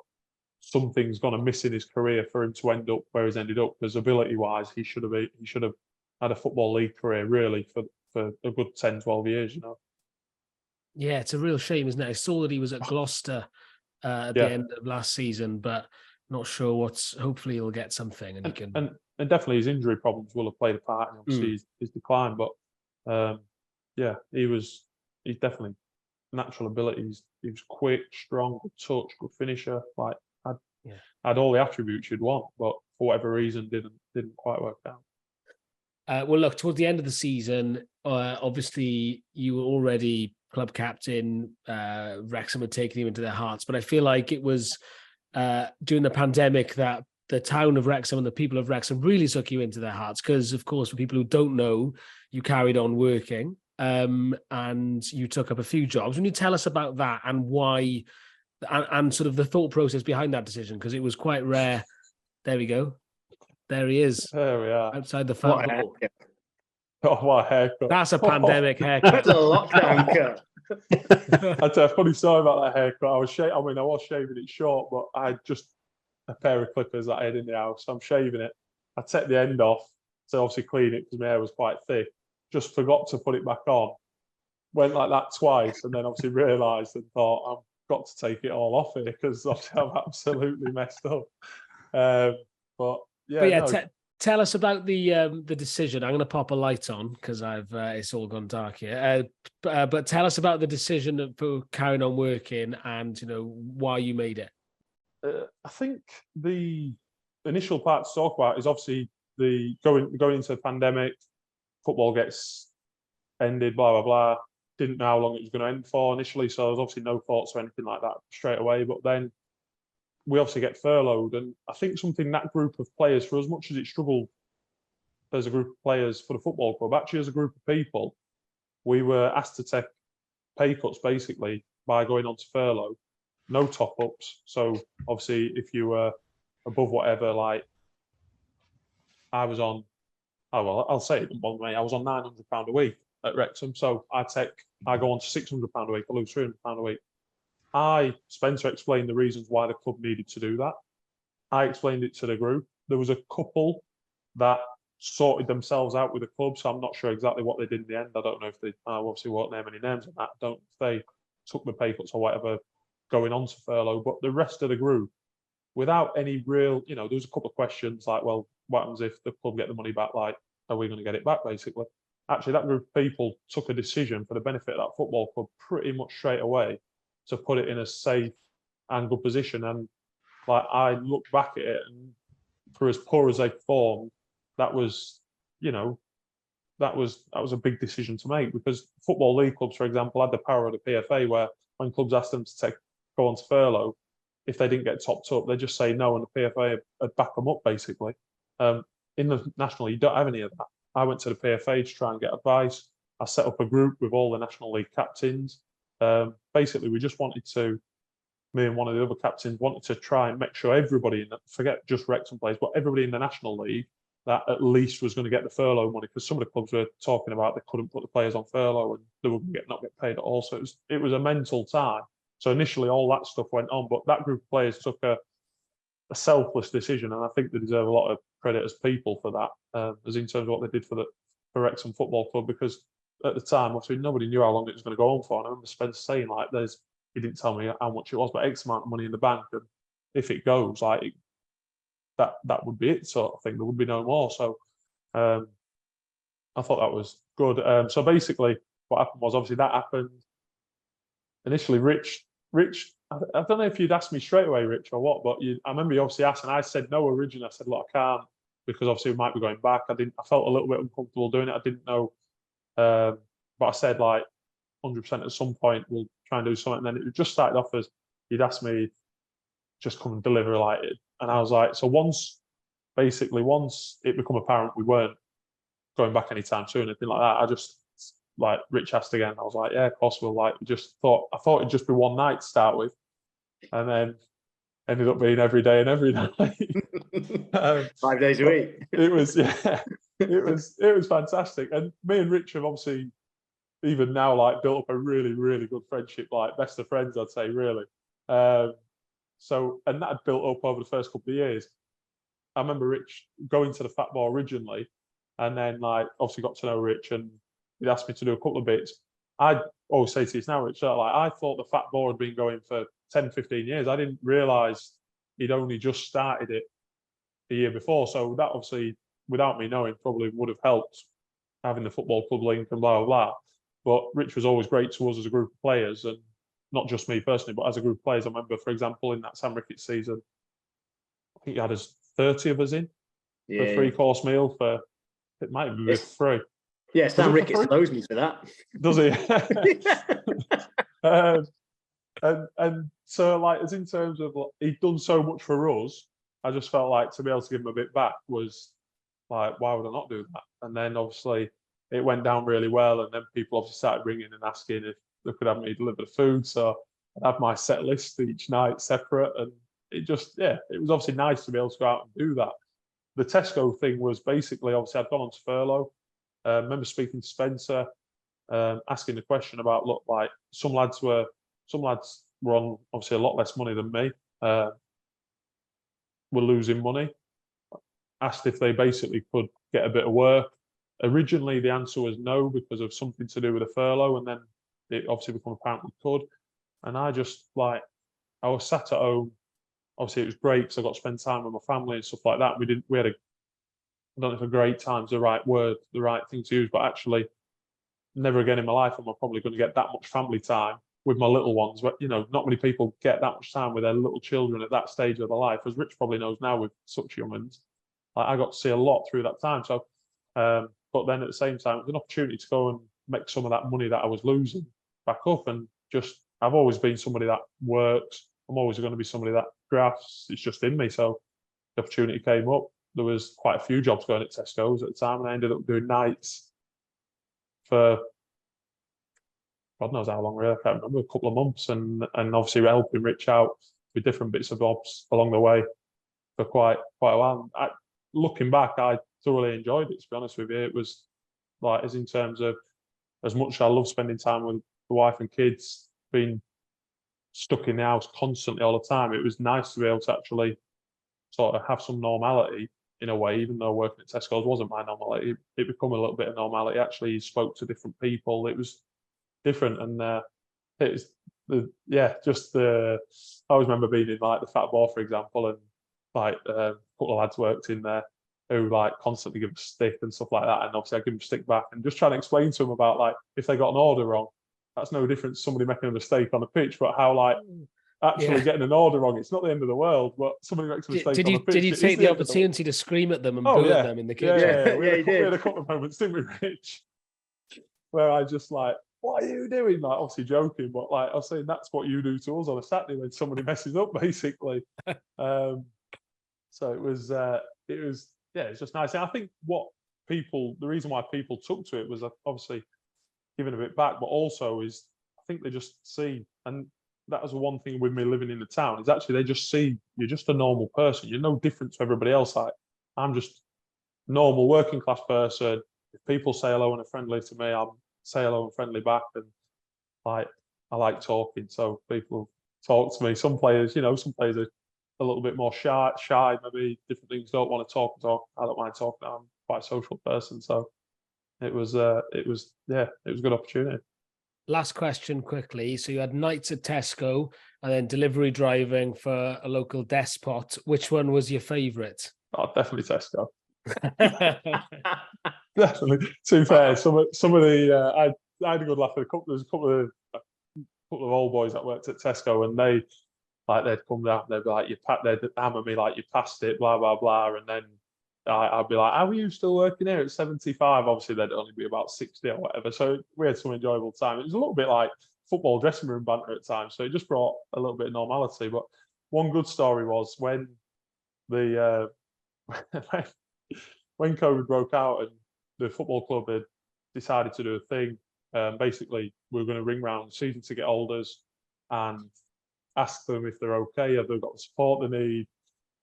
something's gone amiss in his career for him to end up where he's ended up. Because ability-wise, he should have had a football league career really for a good 10, 12 years. Yeah, it's a real shame, isn't it? I saw that he was at Gloucester at the end of last season, but not sure hopefully he'll get something and he can. And definitely his injury problems will have played a part in obviously his decline. But he's definitely natural abilities. He was quick, strong, good touch, good finisher. Like had all the attributes you'd want, but for whatever reason didn't quite work out. Well, look, towards the end of the season, obviously you were already club captain. Wrexham had taken you into their hearts, but I feel like it was during the pandemic that the town of Wrexham and the people of Wrexham really took you into their hearts because, of course, for people who don't know, you carried on working and you took up a few jobs. When you tell us about that and why and sort of the thought process behind that decision, because it was quite rare. There we go. There he is. There we are. Outside the fan hall. Oh, what a haircut. That's a pandemic haircut. That's a lockdown cut. I'll tell you a funny story about that haircut. I was shaving it short, but I had just a pair of clippers that I had in the house. So I'm shaving it. I take the end off to obviously clean it because my hair was quite thick. Just forgot to put it back on. Went like that twice and then obviously realised and thought, I've got to take it all off here because obviously I'm absolutely messed up. Tell us about the decision. I'm going to pop a light on because it's all gone dark here. But tell us about the decision for carrying on working and why you made it. I think the initial part to talk about is obviously the going into the pandemic. Football gets ended. Blah blah blah. Didn't know how long it was going to end for initially, so there was obviously no thoughts or anything like that straight away. But then we obviously get furloughed, and I think something that group of players, for as much as it struggled as a group of players for the football club, actually as a group of people, we were asked to take pay cuts basically by going on to furlough. no top ups. So obviously, if you were above whatever, like I was on, oh well, I'll say it, bother me. I was on £900 a week at Wrexham, so I go on to £600 a week. I lose £300 a week. Spencer explained the reasons why the club needed to do that. I explained it to the group. There was a couple that sorted themselves out with the club, so I'm not sure exactly what they did in the end. I don't know if they, I obviously won't name any names on that. Don't if they took the pay cuts or whatever going on to furlough, but the rest of the group, without any real, there was a couple of questions like, well, what happens if the club get the money back? Like, are we going to get it back, basically? Actually, that group of people took a decision for the benefit of that football club pretty much straight away to put it in a safe and good position. And like, I look back at it, and for as poor as they performed, that was, that was a big decision to make, because Football League clubs, for example, had the power of the PFA, where when clubs asked them to go on to furlough, if they didn't get topped up, they just say no, and the PFA would back them up, basically. In the National League, you don't have any of that. I went to the PFA to try and get advice. I set up a group with all the National League captains. Basically, we just wanted to, me and one of the other captains wanted to try and make sure everybody, forget just Wrexham players, but everybody in the National League that at least was going to get the furlough money, because some of the clubs were talking about they couldn't put the players on furlough and they would not get paid at all. So it was a mental time. So initially all that stuff went on, but that group of players took a selfless decision, and I think they deserve a lot of credit as people for that, as in terms of what they did for Wrexham Football Club, because at the time, obviously, nobody knew how long it was going to go on for. And I remember Spencer saying, like, he didn't tell me how much it was, but X amount of money in the bank, and if it goes, like, that would be it, sort of thing. There would be no more. So I thought that was good. So basically, what happened was, obviously, that happened. Initially, Rich, I don't know if you'd asked me straight away, Rich, or what, but I remember you obviously asked, and I said no originally. I said, look, I can't, because obviously we might be going back. I felt a little bit uncomfortable doing it. I didn't know, but I said, like, 100% at some point we'll try and do something. And then it just started off as, you'd asked me, just come and deliver, like, and I was like, so once it became apparent we weren't going back anytime soon, anything like that, I just, like, Rich asked again. I was like, yeah, of course we'll. Like, I thought it'd just be one night to start with, and then ended up being every day and every night. 5 days a week. It was, yeah, it was fantastic. And me and Rich have obviously, even now, like, built up a really, really good friendship, like best of friends, I'd say, really. So, and that had built up over the first couple of years. I remember Rich going to the Fat Ball originally, and then, like, obviously got to know Rich, and he'd asked me to do a couple of bits. I'd always say to you now, Rich, like, I thought the Fat Ball had been going for 10, 15 years. I didn't realise he'd only just started it the year before. So that obviously, without me knowing, probably would have helped having the football club link and blah, blah, blah. But Rich was always great to us as a group of players, and not just me personally, but as a group of players. I remember, for example, in that Sam Ricketts season, I think he had us 30 of us in for a 3-course meal for, it might even be free. Yeah, Sam Ricketts owes me for that. Does he? And so, like, as in terms of, like, he'd done so much for us, I just felt like to be able to give him a bit back was like, why would I not do that? And then obviously it went down really well, and then people obviously started ringing and asking if they could have me deliver the food. So I'd have my set list each night separate, and it just, yeah, it was obviously nice to be able to go out and do that. The Tesco thing was basically, obviously, I'd gone on to furlough. I remember speaking to Spencer, asking the question about, look, like, some lads were on obviously a lot less money than me, were losing money. Asked if they basically could get a bit of work. Originally, the answer was no, because of something to do with a furlough, and then it obviously became apparent we could. And I just, like, I was sat at home. Obviously, it was great because I got to spend time with my family and stuff like that. We had I don't know if a great time's the right word, the right thing to use, but actually, never again in my life am I probably going to get that much family time with my little ones. But, not many people get that much time with their little children at that stage of their life, as Rich probably knows now with such young ones. Like, I got to see a lot through that time. So, but then at the same time, it was an opportunity to go and make some of that money that I was losing back up. And just, I've always been somebody that works. I'm always going to be somebody that grafts. It's just in me. So the opportunity came up. There was quite a few jobs going at Tesco's at the time, and I ended up doing nights for God knows how long, really. I can't remember, a couple of months, and obviously helping Rich out with different bits of bobs along the way for quite a while. Looking back, I thoroughly enjoyed it, to be honest with you. It was like, as in terms of, as much as I love spending time with the wife and kids, being stuck in the house constantly all the time, it was nice to be able to actually sort of have some normality in a way, even though working at Tesco's wasn't my normality. It became a little bit of normality. Actually, you spoke to different people. It was different, and it was I always remember being in like the Fat Ball, for example, and like a couple of lads worked in there who like constantly give a stick and stuff like that, and obviously I give them a stick back and just trying to explain to them about, like, if they got an order wrong, that's no different to somebody making a mistake on the pitch, but how, like, actually getting an order wrong, it's not the end of the world, but somebody makes a mistake on the pitch. Did you take the opportunity to scream at them and boo at them in the kitchen? Yeah. We had a couple of moments, didn't we, Rich? Where I just like, what are you doing? Like, obviously joking, but like I was saying, that's what you do to us on a Saturday when somebody messes up, basically. So it was it's just nice. And I think the reason why people took to it was obviously giving a bit back, but also is I think they just see, and that was one thing with me living in the town, is actually they just see you're just a normal person. You're no different to everybody else. Like, I'm just a normal working class person. If people say hello and are friendly to me, I'll say hello and friendly back. And like, I like talking, so people talk to me. Some players are a little bit more shy, maybe different things, don't want to talk. I don't mind talking. I'm quite a social person, so it was a good opportunity. Last question quickly. So you had nights at Tesco and then delivery driving for a local despot. Which one was your favourite? Oh, definitely Tesco. Definitely. To be fair, some of the I had a good laugh at there's a couple of old boys that worked at Tesco, and they'd come down, they'd be like, they'd hammer me like, you passed it, blah blah blah, and then I'd be like, how are you still working here at 75? Obviously, they'd only be about 60 or whatever. So we had some enjoyable time. It was a little bit like football dressing room banter at times. So it just brought a little bit of normality. But one good story was when when COVID broke out and the football club had decided to do a thing. Basically, we were going to ring round season ticket holders and ask them if they're okay, have they got the support they need,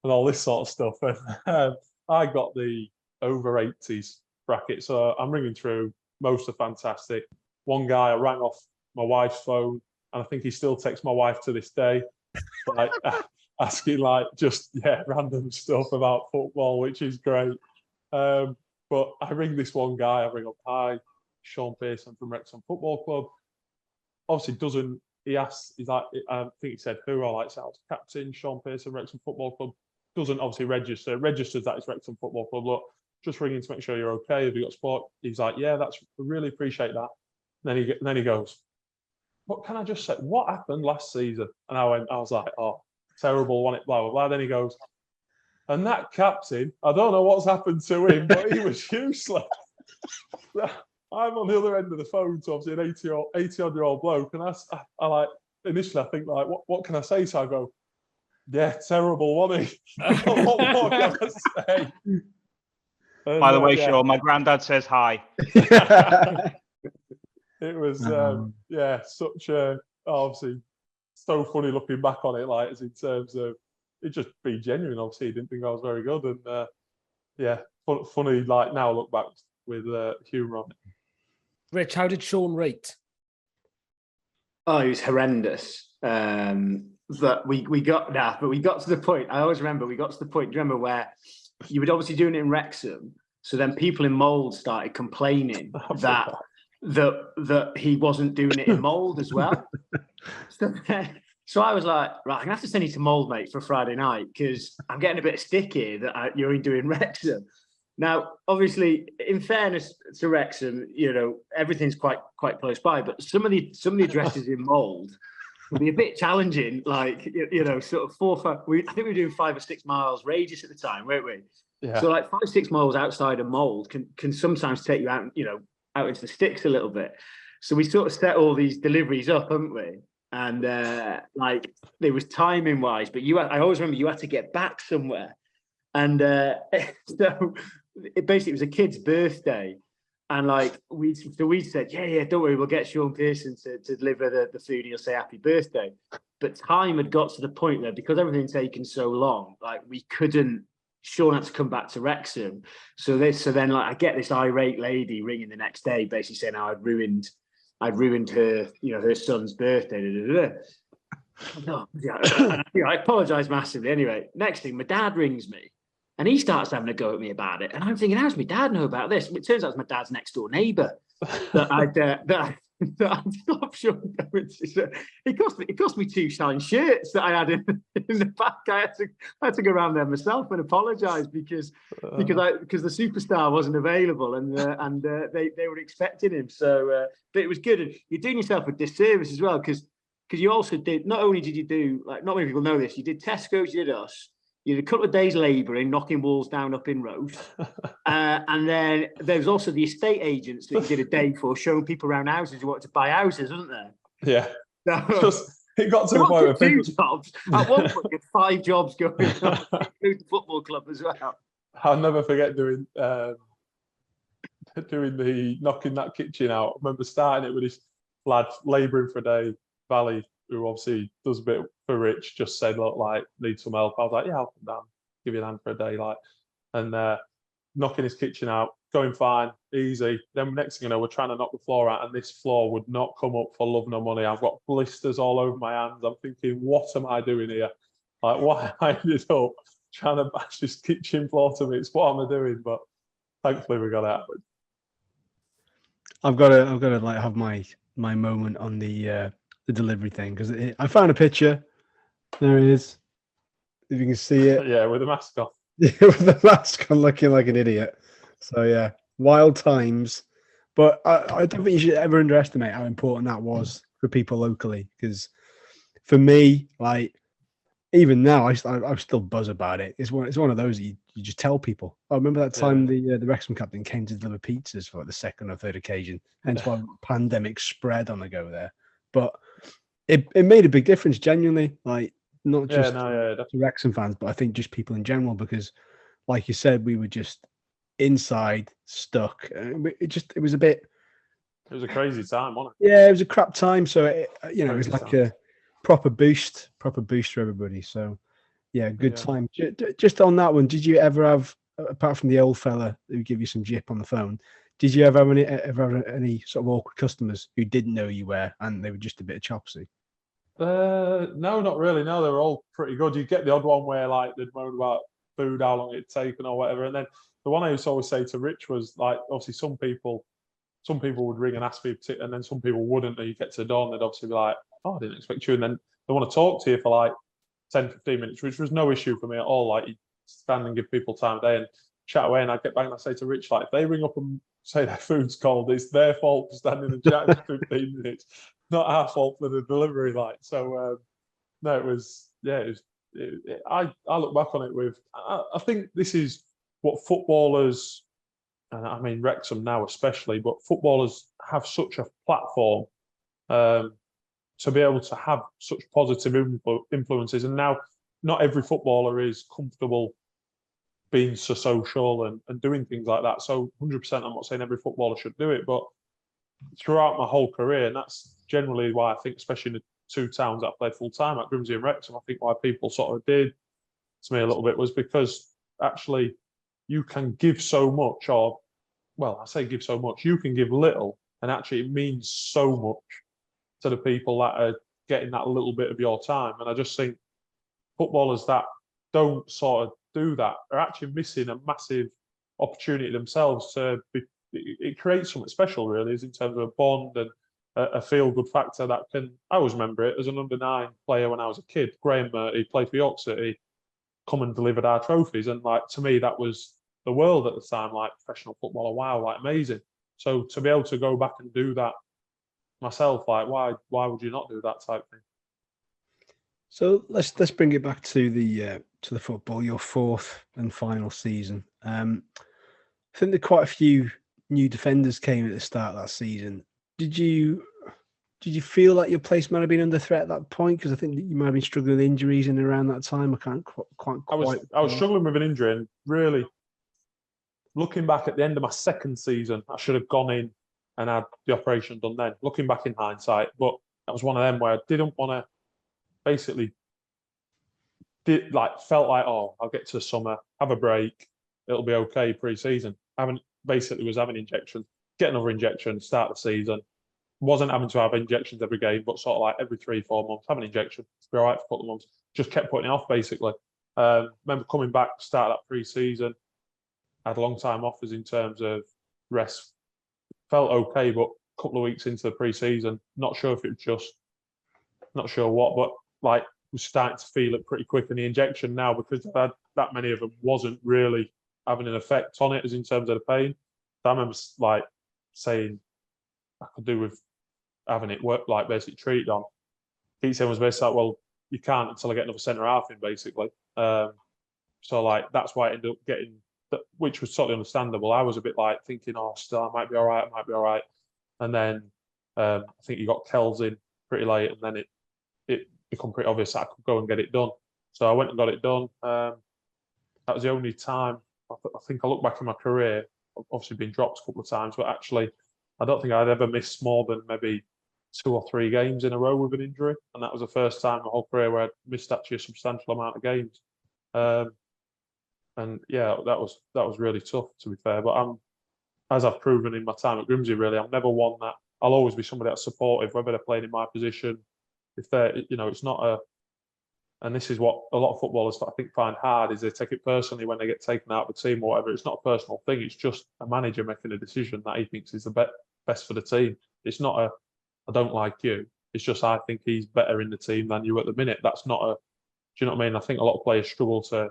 and all this sort of stuff. And I got the over 80s bracket, so I'm ringing through. Most are fantastic. One guy, I rang off my wife's phone, and I think he still texts my wife to this day, like asking random stuff about football, which is great. But I ring this one guy. I ring up, hi, Shaun Pearson from Wrexham Football Club. Obviously, he asks, he's like, I think he said, who I like sales captain, Shaun Pearson, Wrexham Football Club. Doesn't obviously registers that it's Wrexham Football Club. Look, just ringing to make sure you're okay. Have you got support? He's like, yeah, I really appreciate that. And then he goes, what can I just say? What happened last season? And I was like, oh, terrible, wasn't it? Blah, blah, blah. Then he goes, and that captain, I don't know what's happened to him, but he was useless. I'm on the other end of the phone to obviously an 80-odd-year-old bloke, and I like, initially I think like, what can I say? So I go, yeah, terrible, wasn't he? What more can I say? And, by the way, Shaun, my granddad says hi. It was such a, obviously so funny looking back on it, like, as in terms of it just being genuine. Obviously, he didn't think I was very good, and funny. Like, now I look back with humour on it. Rich, how did Shaun rate? Oh, he was horrendous. But we got to the point. I always remember we got to the point. Do you remember where you were obviously doing it in Wrexham? So then people in Mould started complaining that he wasn't doing it in Mould as well. So I was like, right, I'm gonna have to send you to Mould, mate, for Friday night, because I'm getting a bit sticky that you're doing Wrexham. Now, obviously, in fairness to Wrexham, everything's quite close by, but some of the addresses in Mould would be a bit challenging. Like, sort of 4 or 5. I think we were doing 5 or 6 miles radius at the time, weren't we? Yeah. So like 5 or 6 miles outside of Mould can sometimes take you out, out into the sticks a little bit. So we sort of set all these deliveries up, haven't we? And like, there was timing wise, but I always remember you had to get back somewhere, and so it was a kid's birthday, And like we said, yeah, don't worry, we'll get Shaun Pearson to deliver the food and he'll say happy birthday. But time had got to the point there, because everything taken so long, like we couldn't. Shaun had to come back to Wrexham. So then like I get this irate lady ringing the next day, basically saying I'd ruined her, her son's birthday. No, I apologise massively. Anyway, next thing, my dad rings me. And he starts having a go at me about it. And I'm thinking, how's my dad know about this? And it turns out it's my dad's next door neighbour that I'd stopped Shaun going to. It cost me 2 signed shirts that I had in the back. I had to go around there myself and apologise because the superstar wasn't available and they were expecting him. So but it was good. And you're doing yourself a disservice as well, because you also did, not only did you do, like, not many people know this, you did Tesco's, you did us. You did a couple of days labouring, knocking walls down up in Roath. And then there was also the estate agents that you did a day for, showing people around houses who wanted to buy houses, wasn't there? Yeah. So, it got to the point where people... jobs. At one point, you had 5 jobs going on, including the football club as well. I'll never forget doing the knocking that kitchen out. I remember starting it with this lad labouring for a day, Valley, who obviously does a bit for Rich, just said, look, like, need some help. I was like, yeah, I'll come down, give you a hand for a day, like, and knocking his kitchen out, going fine, easy. Then next thing you know, we're trying to knock the floor out, and this floor would not come up for love nor money. I've got blisters all over my hands. I'm thinking, what am I doing here? Like, why I ended up trying to bash this kitchen floor to bits? What am I doing? But thankfully, we got it out. I've got to like have my moment on the delivery thing, because I found a picture. There it is. If you can see it. Yeah, with the mask on. Yeah, with the mask on, looking like an idiot. So yeah, wild times. But I don't think you should ever underestimate how important that was for people locally. Because for me, like, even now, I'm still buzz about it. It's one of those that you just tell people. I remember that time the Wrexham captain came to deliver pizzas for like the second or third occasion. Hence why pandemic spread on the go there. But it made a big difference, genuinely. Like, not just to Wrexham fans, but I think just people in general. Because, like you said, we were just inside, stuck. It was a bit. It was a crazy time, wasn't it? Yeah, it was a crap time. So it was like a proper boost for everybody. So yeah, good time. Just on that one, did you ever have, apart from the old fella who give you some jip on the phone, did you ever have any sort of awkward customers who didn't know you were and they were just a bit of chopsy? No, not really. No, they were all pretty good. You get the odd one where like they'd moan about food, how long it'd taken or whatever. And then the one I used to always say to Rich was, like, obviously some people would ring and ask for you, and then some people wouldn't. And you get to the door and they'd obviously be like, oh, I didn't expect you. And then they want to talk to you for like 10, 15 minutes, which was no issue for me at all. Like, you stand and give people time of day and chat away. And I'd get back and I'd say to Rich, like, if they ring up and say their food's cold, it's their fault for standing and chatting for 15 minutes, not our fault for the delivery. Like, so no, it was, I look back on it with, I think this is what footballers, and I mean Wrexham now especially, but footballers have such a platform to be able to have such positive influences. And now not every footballer is comfortable being so social and doing things like that. So 100%, I'm not saying every footballer should do it, but throughout my whole career, and that's generally why I think, especially in the 2 towns that I played full time at, Grimsby and Wrexham, I think why people sort of did to me a little bit was because actually you can give so much, or, well, I say give so much, you can give little, and actually it means so much to the people that are getting that little bit of your time. And I just think footballers that don't sort of do that are actually missing a massive opportunity themselves to be. It creates something special, really, is in terms of a bond and a feel-good factor that can. I always remember it as an under-9 player when I was a kid. Graham, he played for York City, come and delivered our trophies, and like, to me that was the world at the time. Like, professional footballer, wow, like, amazing. So to be able to go back and do that myself, like, why would you not do that type thing? So let's bring it back to the football. Your 4th and final season. I think there quite a few new defenders came at the start of that season. Did you feel like your place might have been under threat at that point? Because I think that you might have been struggling with injuries in and around that time. I can't quite. I was struggling with an injury, and really, looking back at the end of my second season, I should have gone in and had the operation done then. Looking back in hindsight, but that was one of them where I didn't want to basically felt like, oh, I'll get to the summer, have a break, it'll be okay pre-season. Was having injections, get another injection, start the season. Wasn't having to have injections every game, but sort of like every 3-4 months, have an injection, be all right for a couple of months. Just kept putting it off basically. Remember coming back, start that pre-season, had a long time offers in terms of rest. Felt okay, but a couple of weeks into the pre-season, not sure if it was just, not sure what, but like was starting to feel it pretty quick. And the injection now, because I've had that many of them, wasn't really having an effect on it as in terms of the pain. So I remember like saying I could do with having it work, like basically treated on. Keith saying was basically like, well, you can't until I get another centre half in, basically. So like that's why I ended up getting, which was totally understandable. I was a bit like thinking, oh, still I might be all right. And then I think you got Kells in pretty late, and then it became pretty obvious that I could go and get it done. So I went and got it done. That was the only time I think I look back in my career. I've obviously been dropped a couple of times, but actually I don't think I'd ever missed more than maybe 2 or 3 games in a row with an injury, and that was the first time in my whole career where I'd missed actually a substantial amount of games. And yeah, that was really tough, to be fair. But as I've proven in my time at Grimsby, really, I'm never one that I'll always be somebody that's supportive, whether they're playing in my position. If they're, it's not a, and this is what a lot of footballers I think find hard, is they take it personally when they get taken out of the team or whatever. It's not a personal thing. It's just a manager making a decision that he thinks is the best for the team. It's not a, I don't like you. It's just I think he's better in the team than you at the minute. That's not a, do you know what I mean? I think a lot of players struggle to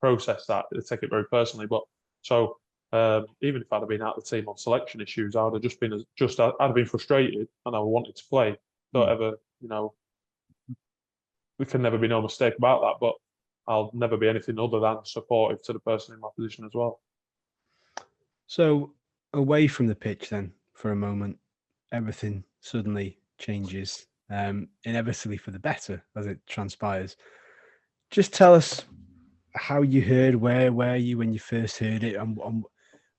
process that. They take it very personally. But so even if I'd have been out of the team on selection issues, I would have just been I'd have been frustrated and I wanted to play. Don't ever, there can never be no mistake about that. But I'll never be anything other than supportive to the person in my position as well. So away from the pitch then for a moment, everything suddenly changes, inevitably for the better as it transpires. Just tell us how you heard, where were you when you first heard it, and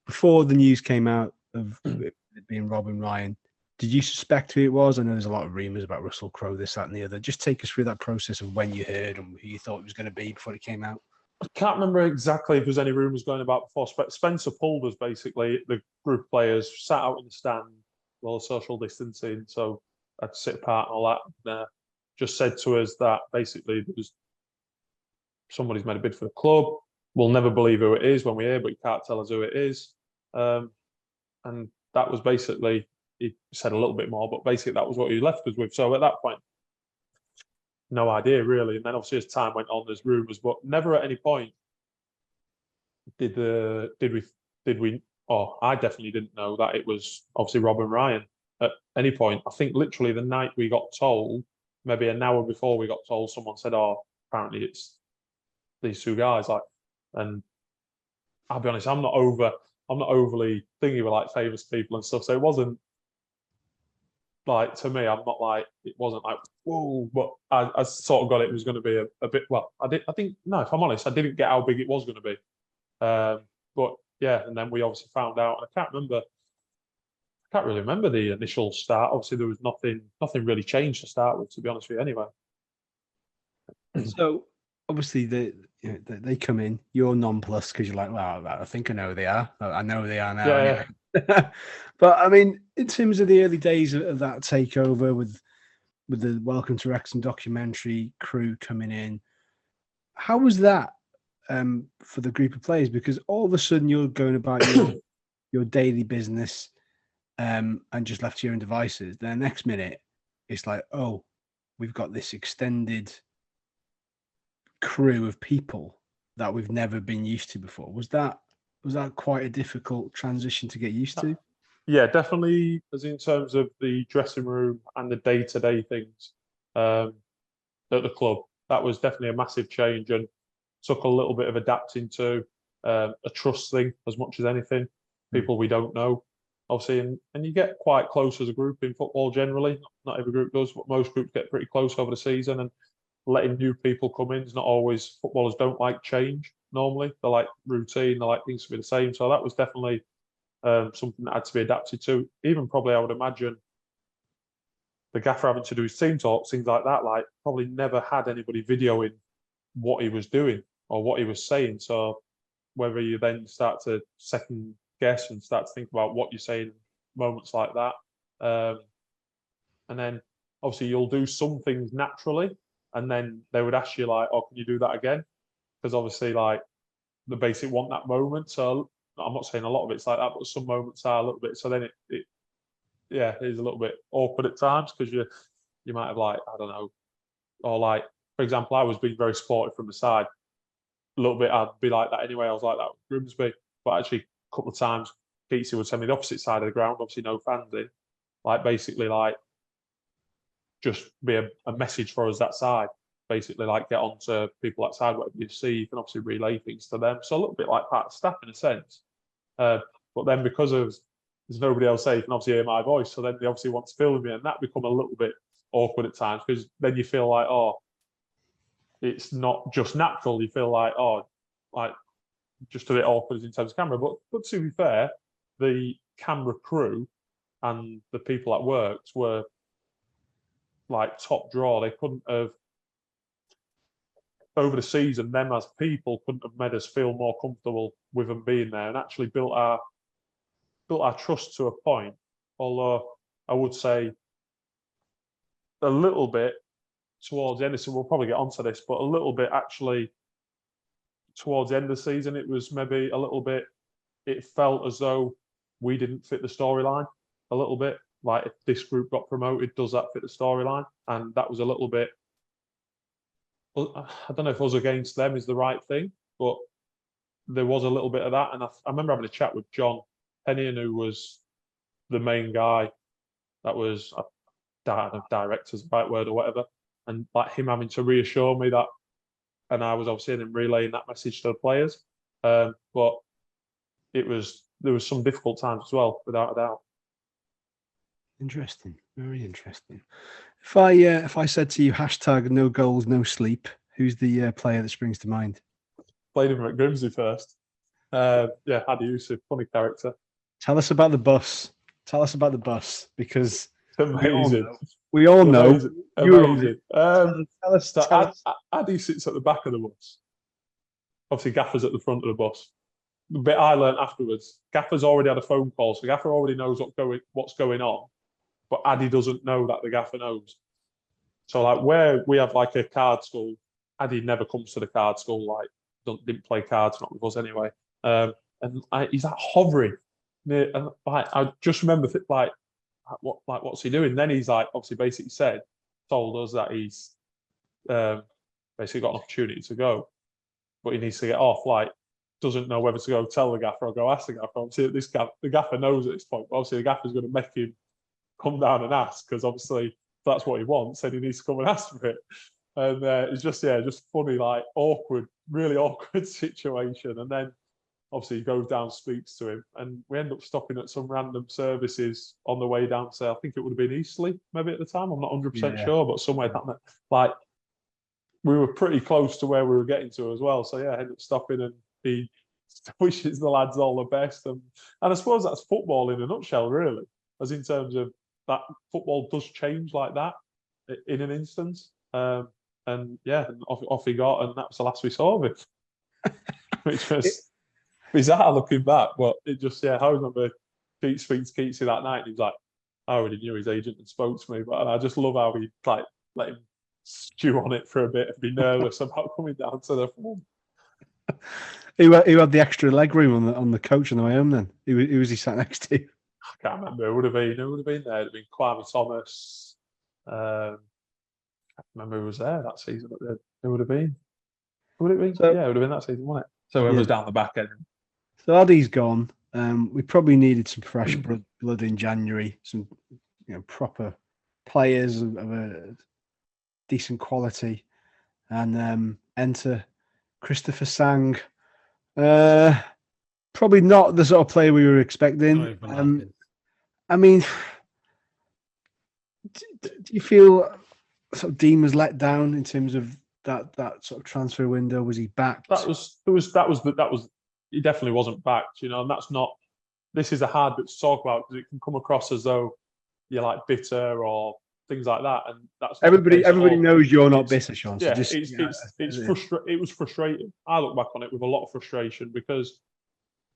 before the news came out of it being Rob and Ryan, did you suspect who it was? I know there's a lot of rumours about Russell Crowe, this, that and the other. Just take us through that process of when you heard and who you thought it was going to be before it came out. I can't remember exactly if there's any rumours going about before. Spencer pulled us, basically, the group of players, sat out in the stand, well, social distancing, so I had to sit apart and all that. And, just said to us that basically there's somebody's made a bid for the club. We'll never believe who it is when we hear, but you can't tell us who it is. And that was basically, he said a little bit more, but basically that was what he left us with. So at that point, no idea really. And then obviously as time went on, there's rumours, but never at any point did we, or I definitely didn't know that it was obviously Rob and Ryan at any point. I think literally the night we got told, maybe an hour before we got told, someone said, oh, apparently it's these 2 guys. Like, and I'll be honest, I'm not overly thingy with like famous people and stuff. So it wasn't like, to me, I'm not like, it wasn't like, whoa, but I sort of got it was going to be a bit, well, I think, no, if I'm honest, I didn't get how big it was going to be. But yeah, and then we obviously found out, I can't really remember the initial start. Obviously there was nothing really changed to start with, to be honest with you anyway. So obviously they come in, you're nonplussed because you're like, well, I think I know who they are. I know who they are now. Yeah, anyway. But I mean, in terms of the early days of that takeover with the Welcome to Wrexham documentary crew coming in, how was that for the group of players? Because all of a sudden you're going about your daily business and just left to your own devices. Then the next minute, it's like, oh, we've got this extended crew of people that we've never been used to before. Was that quite a difficult transition to get used to? Yeah, definitely, as in terms of the dressing room and the day-to-day things at the club. That was definitely a massive change and took a little bit of adapting to, a trust thing as much as anything. People we don't know, obviously, and you get quite close as a group in football generally. Not every group does, but most groups get pretty close over the season, and letting new people come in is not always, footballers don't like change. normally. They like routine. They like things to be the same. So that was definitely something that had to be adapted to. Even probably, I would imagine, the gaffer having to do his team talks, things like that. Like probably never had anybody videoing what he was doing or what he was saying. So whether you then start to second guess and start to think about what you're saying in moments like that. And then obviously you'll do some things naturally, and then they would ask you like, oh, can you do that again? Because obviously like the basic want that moment. So I'm not saying a lot of it's like that, but some moments are a little bit. So then it is a little bit awkward at times because you might have like, I don't know, or like, for example, I was being very sportive from the side. A little bit, I'd be like that anyway. I was like that with Grimsby, but actually a couple of times, Keatsy would send me the opposite side of the ground. Obviously, no fans in. Like basically, like just be a message for us that side. Basically, like get on to people that side. Whatever you see, you can obviously relay things to them. So a little bit like part of staff in a sense. But then because of there's nobody else there, you can obviously hear my voice. So then they obviously want to film me, and that become a little bit awkward at times because then you feel like, oh, it's not just natural. You feel like, oh, like just a bit awkward in terms of camera. But to be fair, the camera crew and the people that worked were like top draw. They couldn't have over the season. Them as people couldn't have made us feel more comfortable with them being there, and actually built our trust to a point. Although I would say a little bit towards the end, so we'll probably get onto this, but a little bit actually towards the end of the season, it was maybe a little bit, it felt as though we didn't fit the storyline a little bit. Like if this group got promoted, does that fit the storyline? And that was a little bit, I don't know if us against them is the right thing, but there was a little bit of that. And I remember having a chat with John Hennion, who was the main guy that was, director's the right word or whatever, and like him having to reassure me that, and I was obviously in relaying that message to the players. But there was some difficult times as well, without a doubt. Interesting, very interesting. If I said to you hashtag no goals, no sleep, who's the player that springs to mind? Played him at Grimsby first. Adi Yusuf, funny character. Tell us about the bus. Tell us about the bus, because amazing. We all know. Amazing. Tell us. Adi sits at the back of the bus. Obviously, Gaffer's at the front of the bus. The bit I learned afterwards, Gaffer's already had a phone call, so Gaffer already knows what's going on, but Adi doesn't know that the Gaffer knows. So, like, where we have like a card school, Adi never comes to the card school. Like, didn't play cards, not with us anyway. And he's like hovering near, and like I just remember what's he doing? Then he's like obviously basically told us that he's basically got an opportunity to go, but he needs to get off. Like, doesn't know whether to go tell the Gaffer or go ask the Gaffer. Obviously, the Gaffer knows at this point, but obviously the Gaffer's going to make him come down and ask, because obviously if that's what he wants, then he needs to come and ask for it. And it's just funny, like awkward, really awkward situation. And then obviously he goes down, speaks to him, and we end up stopping at some random services on the way down to, I think it would have been Eastleigh maybe at the time, I'm not 100% sure, but somewhere down there. Like, we were pretty close to where we were getting to as well. So yeah, I ended up stopping, and he wishes the lads all the best. And I suppose that's football in a nutshell, really, as in terms of that football does change like that in an instance. And off he got, and that was the last we saw of it, which was bizarre looking back. But it just, I remember Pete speaks to Keatsy that night, and he was like, I already knew his agent and spoke to me, and I just love how he like let him stew on it for a bit and be nervous about coming down to the form. Who had the extra leg room on the coach on the way home then? Who was he sat next to? I can't remember. Who would have been there? It would have been Kwame Thomas. I can't remember who was there that season. But it would have been. Would it be? So, it would have been that season, wouldn't it? So whoever was down the back end. So Adi's gone. We probably needed some fresh blood in January. Some proper players of a decent quality, and enter Christopher Sang. Probably not the sort of player we were expecting. I mean, do you feel sort of Dean was let down in terms of that sort of transfer window? Was he backed? He definitely wasn't backed, and that's not. This is a hard bit to talk about because it can come across as though you're like bitter or things like that, and that's not everybody knows you're not bitter, Shaun. So it was frustrating. I look back on it with a lot of frustration because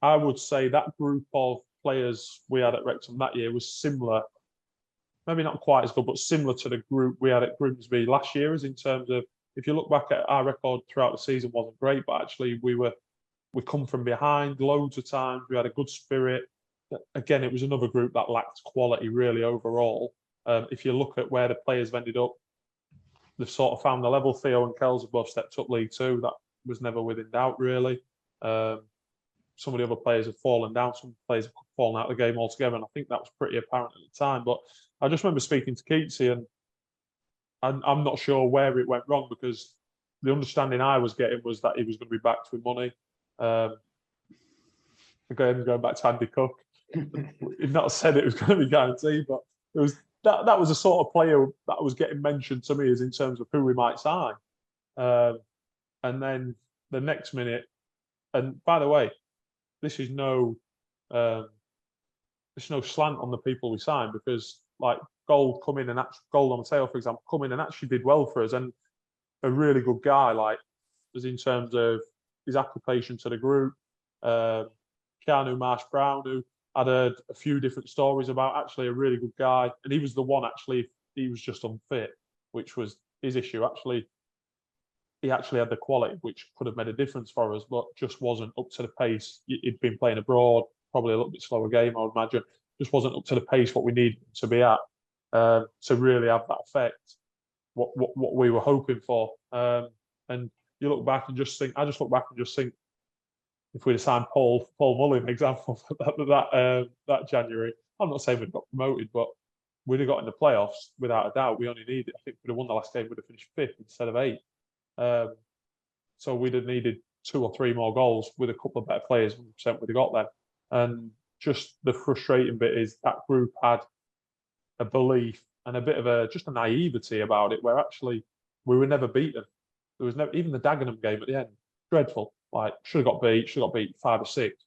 I would say that group of players we had at Wrexham that year was similar, maybe not quite as good, but similar to the group we had at Grimsby last year. As in terms of, if you look back at our record throughout the season, wasn't great, but actually we come from behind loads of times. We had a good spirit. Again, it was another group that lacked quality really overall. If you look at where the players have ended up, they've sort of found the level. Theo and Kells have both stepped up League Two. That was never within doubt, really. Some of the other players have fallen down. Some players have fallen out of the game altogether, and I think that was pretty apparent at the time. But I just remember speaking to Keatsy, and I'm not sure where it went wrong because the understanding I was getting was that he was going to be backed with money. Again, going back to Andy Cook, he'd not said it was going to be guaranteed, but it was that was the sort of player that was getting mentioned to me as in terms of who we might sign. And then the next minute, and by the way, this is no slant on the people we signed because like Gold come in and Gold on the tail, for example, come in and actually did well for us and a really good guy, like as in terms of his application to the group. Keanu Marsh-Brown, who I'd heard a few different stories about, actually a really good guy. And he was the one, actually, he was just unfit, which was his issue. Actually, he actually had the quality, which could have made a difference for us, but just wasn't up to the pace. He'd been playing abroad, probably a little bit slower game, I would imagine. Just wasn't up to the pace what we needed to be at to really have that effect, what we were hoping for. And you look back and just think, I just look back and just think, if we'd have signed Paul Mullin, for example, that January, I'm not saying we'd got promoted, but we'd have got in the playoffs without a doubt. We only needed, I think if we'd have won the last game, we'd have finished 5th instead of 8th. So we'd have needed 2 or 3 more goals with a couple of better players, 100% we'd have got them. And just the frustrating bit is that group had a belief and a bit of just a naivety about it, where actually we were never beaten. There was never, even the Dagenham game at the end, dreadful. Like should have got beat 5 or 6.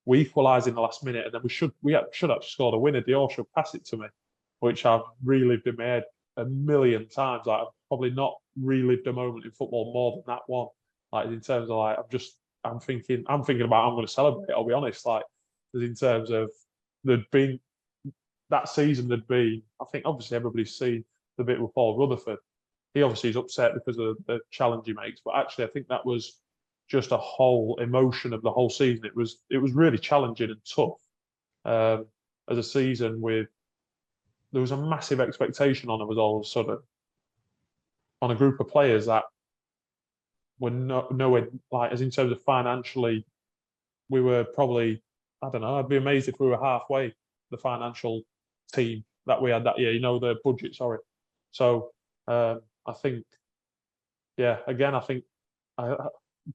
We equalised in the last minute, and then we should have scored a winner. Dior should pass it to me, which I've relived in my head a million times. Like I've probably not relived a moment in football more than that one. Like in terms of like I'm thinking about I'm going to celebrate. I'll be honest. Like in terms of there'd been that season, there'd been, I think obviously everybody's seen the bit with Paul Rutherford. He obviously is upset because of the challenge he makes, but actually I think that was just a whole emotion of the whole season. It was really challenging and tough as a season. There was a massive expectation on us all of a sudden on a group of players that were nowhere, like as in terms of financially, we were probably, I don't know, I'd be amazed if we were halfway the financial team that we had that year, the budget, sorry. So I think, yeah, again, I think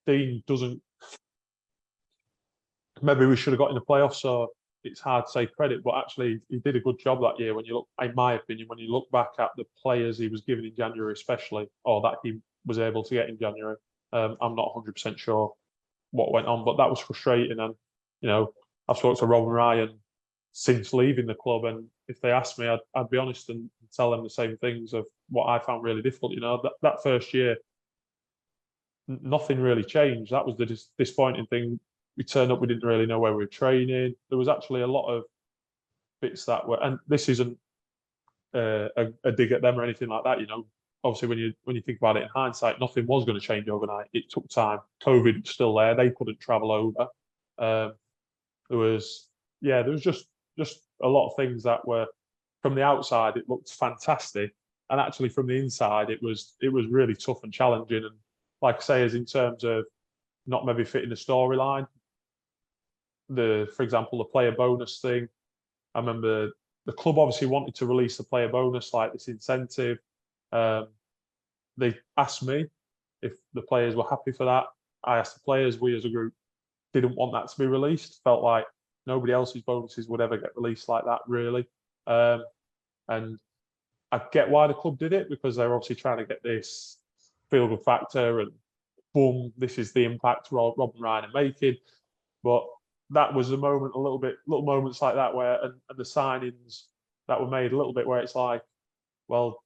Dean doesn't. Maybe we should have got in the playoffs, so it's hard to say credit. But actually, he did a good job that year. When you look, in my opinion, when you look back at the players he was given in January, especially, or that he was able to get in January, I'm not 100% sure what went on, but that was frustrating. And I've spoken to Rob and Ryan since leaving the club, and if they asked me, I'd be honest and tell them the same things of what I found really difficult. That first year, nothing really changed. That was the disappointing thing. We turned up, we didn't really know where we were training. There was actually a lot of bits that were, and this isn't a dig at them or anything like that. Obviously when you think about it in hindsight, nothing was going to change overnight. It took time. COVID was still there. They couldn't travel over. There was just a lot of things that were, from the outside it looked fantastic, and actually from the inside it was really tough and challenging. And like I say, as in terms of not maybe fitting the storyline, for example, the player bonus thing. I remember the club obviously wanted to release the player bonus, like this incentive. They asked me if the players were happy for that. I asked the players. We as a group didn't want that to be released. Felt like nobody else's bonuses would ever get released like that, really. And I get why the club did it, because they're obviously trying to get this feel-good factor, and boom, this is the impact Rob and Ryan are making. But that was a moment, little moments like that where, and the signings that were made a little bit where it's like, well,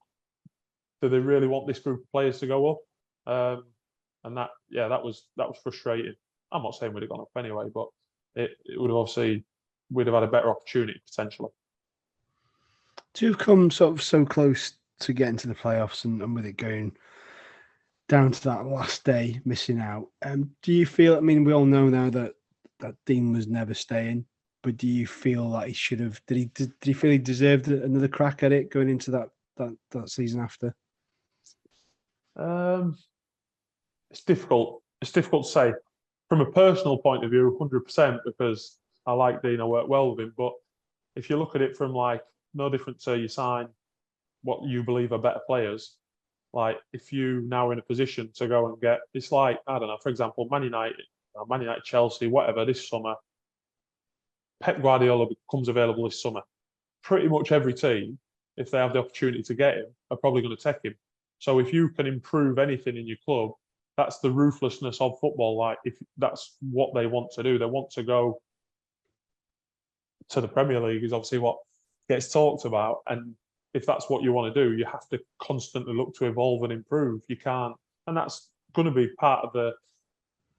do they really want this group of players to go up? And that was frustrating. I'm not saying we'd have gone up anyway, but it would have obviously, we'd have had a better opportunity potentially. To have come sort of so close to getting to the playoffs and with it going down to that last day, missing out, do you feel, I mean, we all know now that Dean was never staying, but do you feel like he should have, did he feel he deserved another crack at it going into that season after? It's difficult to say. From a personal point of view, 100%, because I like Dean, I work well with him. But if you look at it from like, no different to you sign what you believe are better players, like if you now are in a position to go and get, it's like, I don't know, for example, Man United, Chelsea, whatever, this summer, Pep Guardiola becomes available this summer. Pretty much every team, if they have the opportunity to get him, are probably going to take him. So if you can improve anything in your club, that's the ruthlessness of football. Like, if that's what they want to do, they want to go to the Premier League is obviously what gets talked about. And if that's what you want to do, you have to constantly look to evolve and improve. You can't, and that's going to be part of the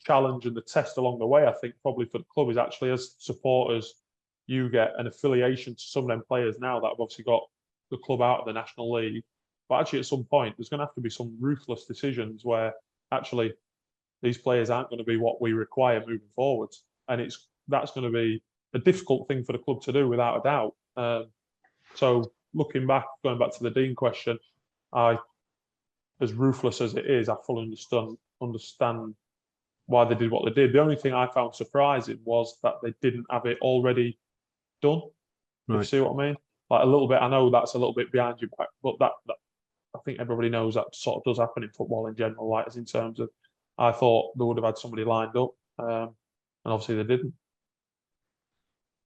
challenge and the test along the way, I think, probably for the club, is actually as supporters, you get an affiliation to some of them players now that have obviously got the club out of the National League. But actually, at some point, there's going to have to be some ruthless decisions where actually these players aren't going to be what we require moving forwards. And that's going to be a difficult thing for the club to do, without a doubt. So looking back, going back to the Dean question, as ruthless as it is, I fully understand why they did what they did. The only thing I found surprising was that they didn't have it already done. Right. You see what I mean? Like a little bit, I know that's a little bit behind your back, but that I think everybody knows that sort of does happen in football in general, like as in terms of, I thought they would have had somebody lined up, and obviously they didn't.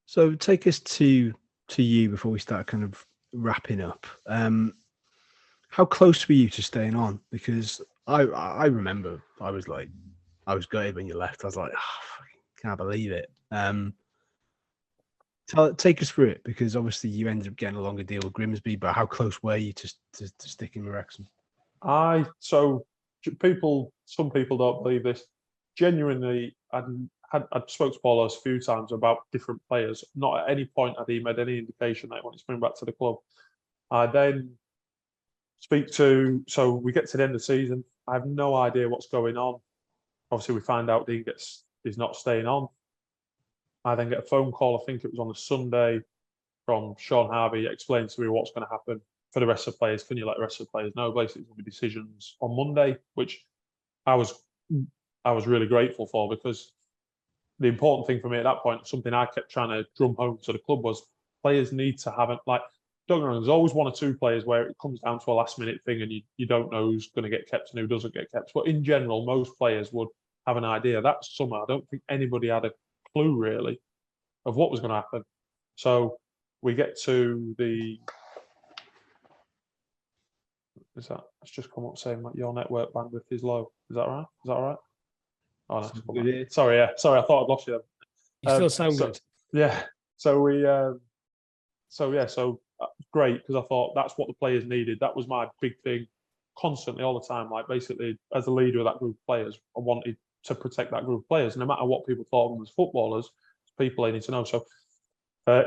So take us to you before we start kind of wrapping up. How close were you to staying on? Because I remember I was gutted when you left. I was like, oh, I can't believe it. Take us through it, because obviously you ended up getting a longer deal with Grimsby, but how close were you to sticking with Wrexham? Some people don't believe this. Genuinely, I'd spoke to Paulo a few times about different players. Not at any point had he made any indication that he wanted to bring back to the club. I then so we get to the end of the season. I have no idea what's going on. Obviously, we find out Dean is not staying on. I then get a phone call, I think it was on a Sunday, from Sean Harvey, explaining to me what's going to happen for the rest of the players. Can you let the rest of the players know? Basically, there's going to be decisions on Monday, which I was really grateful for, because the important thing for me at that point, something I kept trying to drum home to the club, was players need to have it. Like, don't get me wrong, there's always one or two players where it comes down to a last minute thing and you don't know who's going to get kept and who doesn't get kept. But in general, most players would have an idea. That summer, I don't think anybody had a clue really of what was going to happen. So we get to it's just come up saying that your network bandwidth is low. Is that right? Is that all right? Oh, no. Sorry, I thought I'd lost you. You still sound good. Yeah. So great, because I thought that's what the players needed. That was my big thing constantly, all the time. Like, basically, as the leader of that group of players, I wanted to protect that group of players. No matter what people thought of them as footballers, people they need to know. So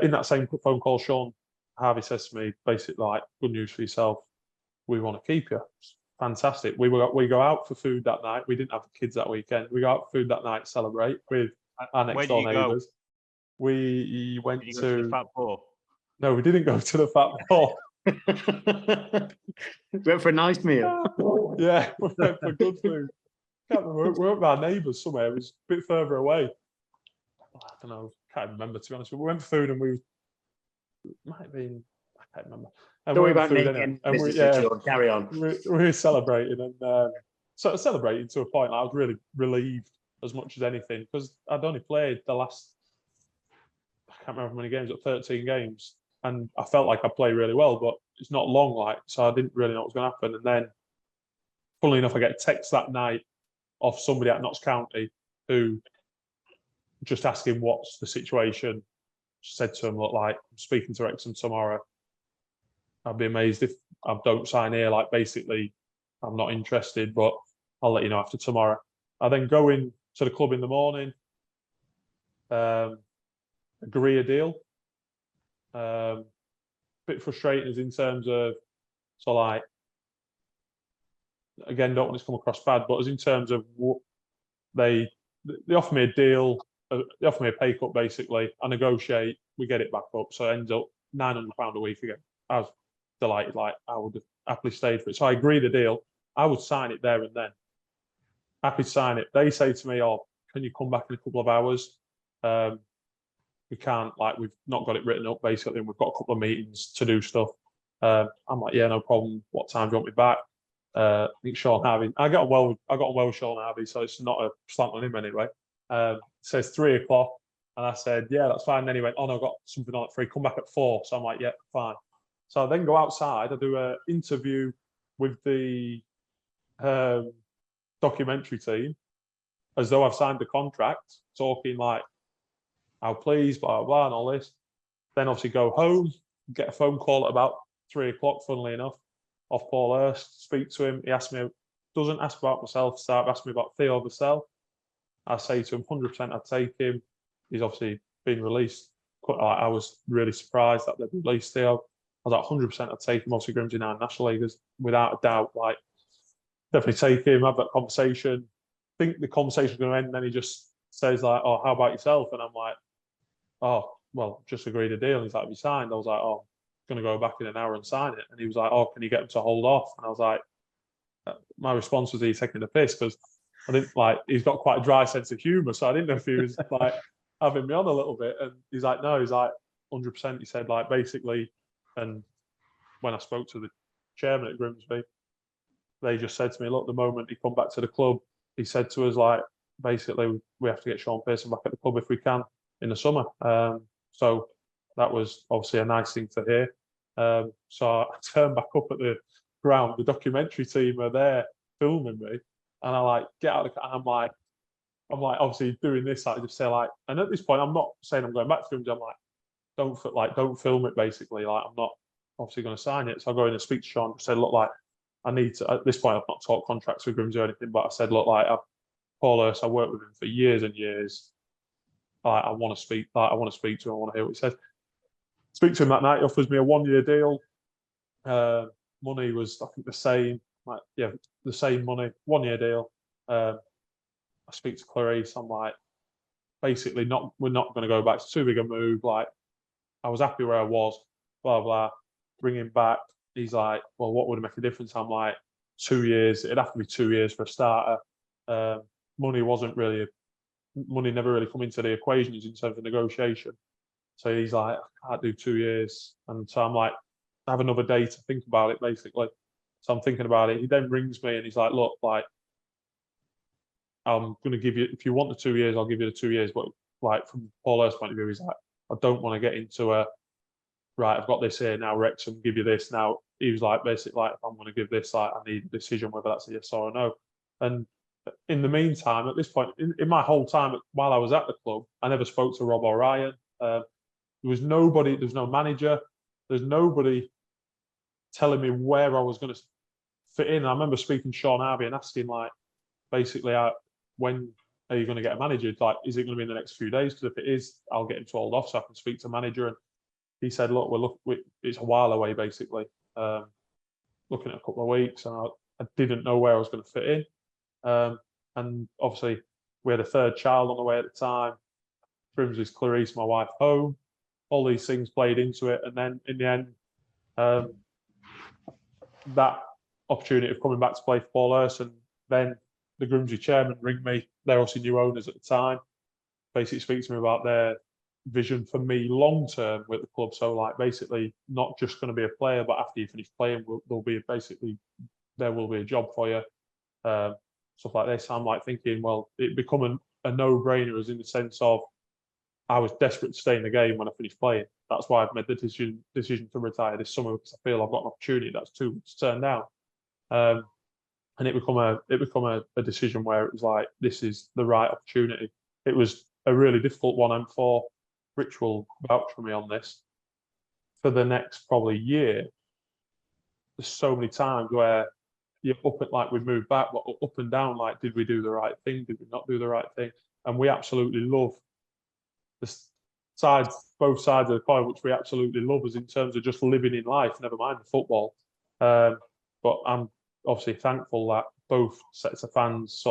in that same phone call, Sean Harvey says to me, basically, like, good news for yourself. We want to keep you. Fantastic. We go out for food that night. We didn't have the kids that weekend. We go out for food that night, celebrate with our next door neighbours. We went to the Fat Boar. No, we didn't go to the Fat Boar. We went for a nice meal. Yeah, we went for good food. Can't remember. We went with our neighbours somewhere. It was a bit further away. I don't know. Can't remember, to be honest. We went for food and might have been. I can't remember. And don't worry about making business. Carry on. We were celebrating and sort of celebrating to a point. I was really relieved as much as anything, because I'd only played the last, I can't remember how many games, but 13 games. And I felt like I played really well, but it's not long, like, so I didn't really know what was going to happen. And then funnily enough, I get a text that night off somebody at Notts County who just asking what's the situation. Said to him, look, like, I'm speaking to Wrexham tomorrow. I'd be amazed if I don't sign here. Like, basically, I'm not interested, but I'll let you know after tomorrow. I then go in to the club in the morning, agree a deal. Bit frustrating in terms of, so like, again, don't want this to come across bad, but as in terms of what they offer me a deal, they offer me a pay cut basically. I negotiate, we get it back up, so it ends up £900 a week again. I was delighted, like I would have happily stayed for it. So I agree the deal. I would sign it there and then. Happy to sign it. They say to me, "Oh, can you come back in a couple of hours?" We can't, like, we've not got it written up basically, and we've got a couple of meetings to do stuff. I'm like, yeah, no problem. What time do you want me back? I think Shaun Harvey. I got on well with Shaun Harvey, so it's not a slant on him anyway. It says 3 o'clock, and I said, yeah, that's fine. And then he went, oh no, I've got something on at 3. Come back at 4. So I'm like, yeah, fine. So I then go outside. I do an interview with the documentary team, as though I've signed the contract, talking like, how pleased, blah, blah, blah, and all this. Then obviously go home, get a phone call at about 3 o'clock, funnily enough, off Paul Hurst, speak to him. He asked me, doesn't ask about myself, asked me about Takeover. I say to him, 100% I'd take him. He's obviously been released. I was really surprised that they'd released Theo. I was like, 100% I'd take him. Obviously, Grimsby now National Leaguers, without a doubt. Like, definitely take him, have that conversation. Think the conversation's going to end, and then he just says like, oh, how about yourself? And I'm like, oh, well, just agreed a deal. And he's like, have you signed? I was like, oh, I'm going to go back in an hour and sign it. And he was like, oh, can you get him to hold off? And I was like, my response was, he's taking the piss, because I didn't, like, he's got quite a dry sense of humour, so I didn't know if he was like having me on a little bit. And he's like, no, he's like, 100%. He said, like, basically, and when I spoke to the chairman at Grimsby, they just said to me, look, the moment he come back to the club, he said to us, like, basically, we have to get Shaun Pearson back at the club if we can in the summer. So that was obviously a nice thing to hear. So I turned back up at the ground. The documentary team are there filming me, and I like get out of the car, and I'm like obviously doing this. I just say like, and at this point, I'm not saying I'm going back to Grimsby. I'm like, don't film it. Basically, like, I'm not obviously going to sign it. So I go in and speak to Shaun. Said, look, like, I need to. At this point, I've not talked contracts with Grimsby or anything, but I said, look, like, Paul Hurst, I worked with him for years and years. Like, I want to speak. Like, I want to speak to him. I want to hear what he says. Speak to him that night. He offers me a 1-year deal. Money was, I think, the same. Like, yeah, the same money. 1-year deal. I speak to Clarice. I'm like, basically, we're not going to go back. It's too big a move. Like, I was happy where I was. Blah blah. Bring him back. He's like, well, what would make a difference? I'm like, 2 years. It'd have to be 2 years for a starter. Money never really come into the equation in terms of negotiation. So he's like, I can't do 2 years. And so I'm like, I have another day to think about it, basically. So I'm thinking about it. He then rings me and he's like, look, like, I'm going to give you, if you want the 2 years, I'll give you the 2 years. But like, from Paul Hurst's point of view, he's like, I don't want to get into right, I've got this here now, Wrexham, give you this. Now, he was like, basically, like, if I'm going to give this, like, I need a decision whether that's a yes or a no. And in the meantime, at this point, in my whole time while I was at the club, I never spoke to Rob or Ryan. There was nobody, there's no manager, there's nobody telling me where I was going to fit in. I remember speaking to Shaun Harvey and asking, like, basically, when are you going to get a manager? Like, is it going to be in the next few days? Because if it is, I'll get him to hold off so I can speak to a manager. And he said, look, it's a while away, basically. Looking at a couple of weeks, and I didn't know where I was going to fit in. And obviously, we had a third child on the way at the time. Grimsby's Clarice, my wife, home. All these things played into it. And then in the end, that opportunity of coming back to play for Paul Hurst, and then the Grimsby chairman ring me. They're obviously new owners at the time. Basically speak to me about their vision for me long term with the club. So, like, basically not just going to be a player, but after you finish playing, there will be a job for you. Stuff like this. I'm like thinking, well, it become a no-brainer, as in the sense of I was desperate to stay in the game when I finished playing. That's why I've made the decision to retire this summer, because I feel I've got an opportunity that's too much to turn down. and it become a decision where it was like, this is the right opportunity. It was a really difficult one, and for Rich will vouch for me on this. For the next probably year, there's so many times where you're up at, like, we've moved back, but up and down, like, did we do the right thing? Did we not do the right thing? And we absolutely love the both sides of the coin, which we absolutely love, as in terms of just living in life, never mind the football. But I'm obviously thankful that both sets of fans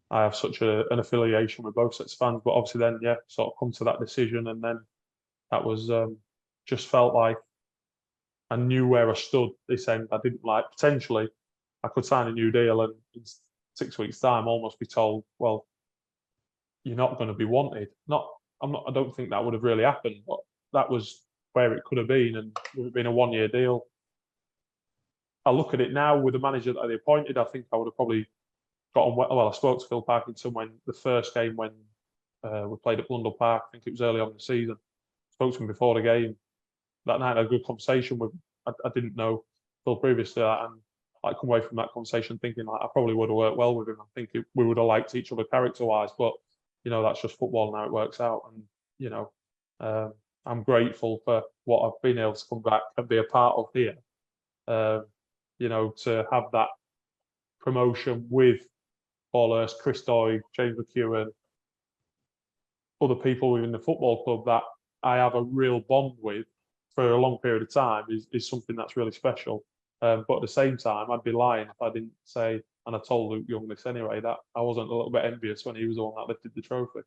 I have such an affiliation with both sets of fans. But obviously then, sort of come to that decision, and then that was just felt like I knew where I stood. This end, I didn't like, potentially I could sign a new deal and in 6 weeks' time almost be told, well, you're not going to be wanted. I don't think that would have really happened, but that was where it could have been, and it would have been a 1-year deal. I look at it now with the manager that they appointed, I think I would have probably got on well. I spoke to Phil Parkinson when the first game, when we played at Blundell Park, I think it was early on in the season. Spoke to him before the game. That night I had a good conversation with him. I didn't know Phil previously, and I come away from that conversation thinking, like, I probably would have worked well with him. I think we would have liked each other character-wise, but that's just football and how it works out. And I'm grateful for what I've been able to come back and be a part of here. To have that promotion with Paul Hurst, Chris Doig, James McEwen, other people within the football club that I have a real bond with for a long period of time is something that's really special. But at the same time, I'd be lying if I didn't say, and I told Luke Young this anyway, that I wasn't a little bit envious when he was the one that lifted the trophy.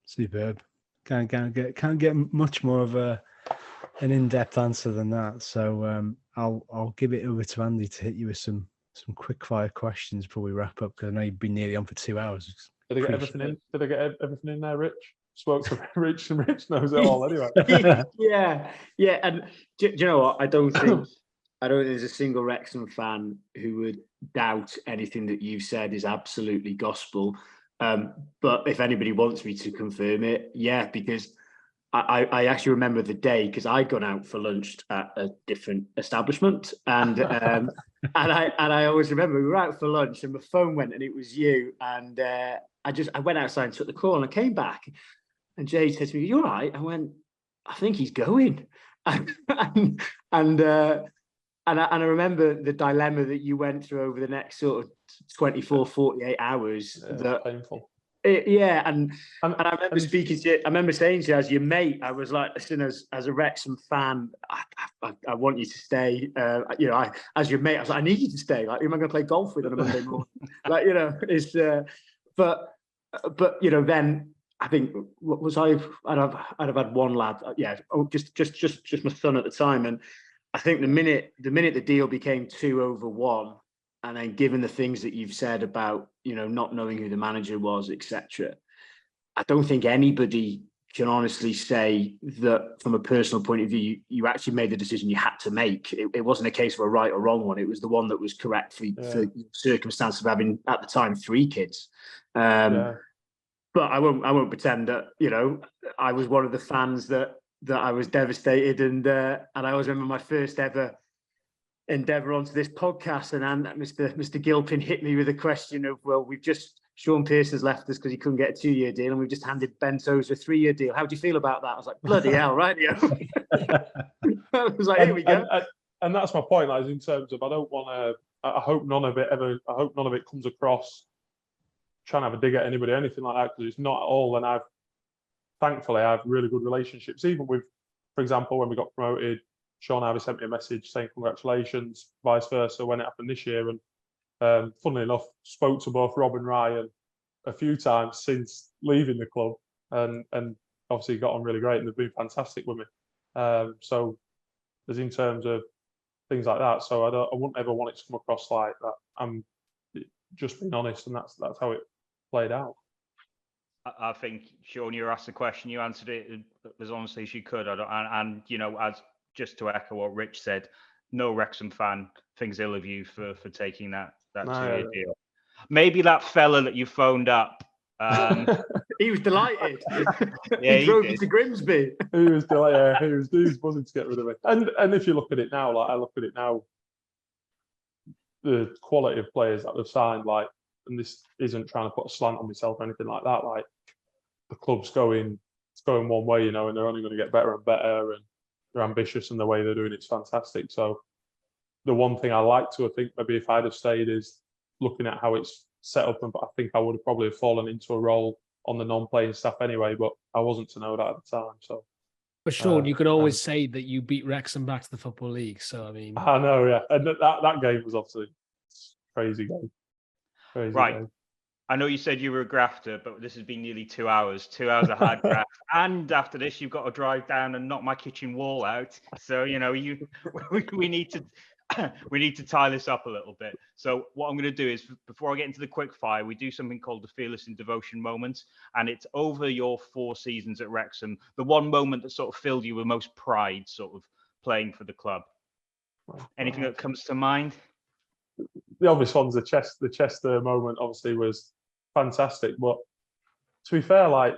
Superb. Can't get much more of an in-depth answer than that. So I'll give it over to Andy to hit you with some quick-fire questions before we wrap up, because I know you've been nearly on for 2 hours. Did I get everything in? Did I get everything in there, Rich? Spoke to Rich, and Rich knows it all anyway. Yeah. And do you know what? I don't think there's a single Wrexham fan who would doubt anything that you've said is absolutely gospel. But if anybody wants me to confirm it, because I actually remember the day, because I'd gone out for lunch at a different establishment, and and I always remember we were out for lunch and my phone went and it was you, and I went outside and took the call, and I came back and Jay said to me, "You all right?" I went, "I think he's going," and I remember the dilemma that you went through over the next sort of 24, 48 hours. That painful. And I remember speaking to you. I remember saying to you, as your mate, I was like, "Listen, as a Wrexham fan, I want you to stay." As your mate, I was like, "I need you to stay. Like, who am I going to play golf with on a Monday morning?" It's. But then I think I'd have had one lad. Just my son at the time, and I think the minute the deal became 2-1. And then, given the things that you've said about, not knowing who the manager was, etc., I don't think anybody can honestly say that from a personal point of view, you actually made the decision you had to make. It wasn't a case of a right or wrong one. It was the one that was correct for circumstance of having, at the time, 3 kids. But I won't pretend that, I was one of the fans that I was devastated. And I always remember my first ever endeavour onto this podcast, and Mr. Gilpin hit me with a question of, well, Shaun Pearson's left us because he couldn't get a 2-year deal, and we've just handed Ben Tozer a 3-year deal. How do you feel about that? I was like, bloody hell, right? I was like, here we go. And that's my point, like, in terms of, I hope none of it comes across trying to have a dig at anybody, anything like that, because it's not at all. And thankfully I have really good relationships, even with, for example, when we got promoted, Shaun Harvey sent me a message saying congratulations, vice versa, when it happened this year. And funnily enough, spoke to both Rob and Ryan a few times since leaving the club, and obviously got on really great, and they've been fantastic with me. So as in terms of things like that, so I wouldn't ever want it to come across like that. I'm just being honest, and that's how it played out. I think, Shaun, you were asked the question, you answered it as honestly as you could. And as just to echo what Rich said, no Wrexham fan thinks ill of you for taking that 2-year deal. Maybe that fella that you phoned up. He was delighted. Yeah, he drove me to Grimsby. He was delighted. He was buzzing to get rid of it. And if you look at it now, like I look at it now, the quality of players that they've signed, like, and this isn't trying to put a slant on myself or anything like that. Like, the club's going one way, you know, and they're only going to get better and better, and they're ambitious, and the way they're doing it's fantastic. So the one thing I like to, I think maybe if I'd have stayed, is looking at how it's set up, and I think I would have probably fallen into a role on the non-playing staff anyway, but I wasn't to know that at the time. So, but Shaun, you can always say that you beat Wrexham back to the Football League. So I mean, I know, yeah, and that game was obviously crazy game. Crazy right. Game. I know you said you were a grafter, but this has been nearly 2 hours. 2 hours of hard graft, and after this, you've got to drive down and knock my kitchen wall out. So we need to we need to tie this up a little bit. So what I'm going to do is, before I get into the quickfire, we do something called the Fearless in Devotion moment, and it's over your 4 seasons at Wrexham, the one moment that sort of filled you with most pride, sort of playing for the club. Anything that comes to mind? The obvious one's the Chester moment. Obviously, was fantastic, but to be fair, like,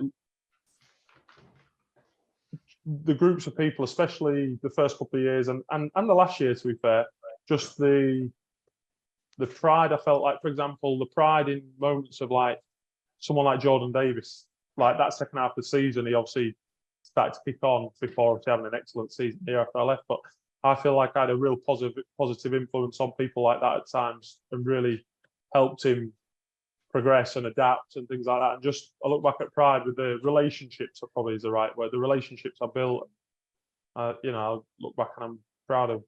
the groups of people, especially the first couple of years and the last year, to be fair, just the pride I felt, like, for example, the pride in moments of, like, someone like Jordan Davis, like that second half of the season, he obviously started to kick on before obviously having an excellent season here after I left, but I feel like I had a real positive influence on people like that at times, and really helped him progress and adapt and things like that. And just, I look back at pride with the relationships, probably is the right word, the relationships I built. I look back and I'm proud of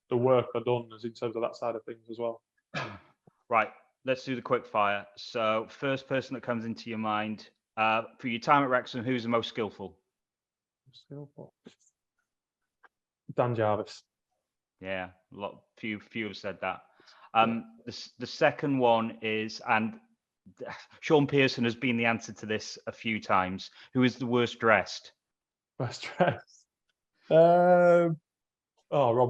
the work I've done as in terms of that side of things as well. Right, let's do the quick fire. So first person that comes into your mind, for your time at Wrexham, who's the most skillful? Dan Jarvis. Yeah, few have said that. The second one is, and Shaun Pearson has been the answer to this a few times, who is the worst dressed? Worst dressed? Rob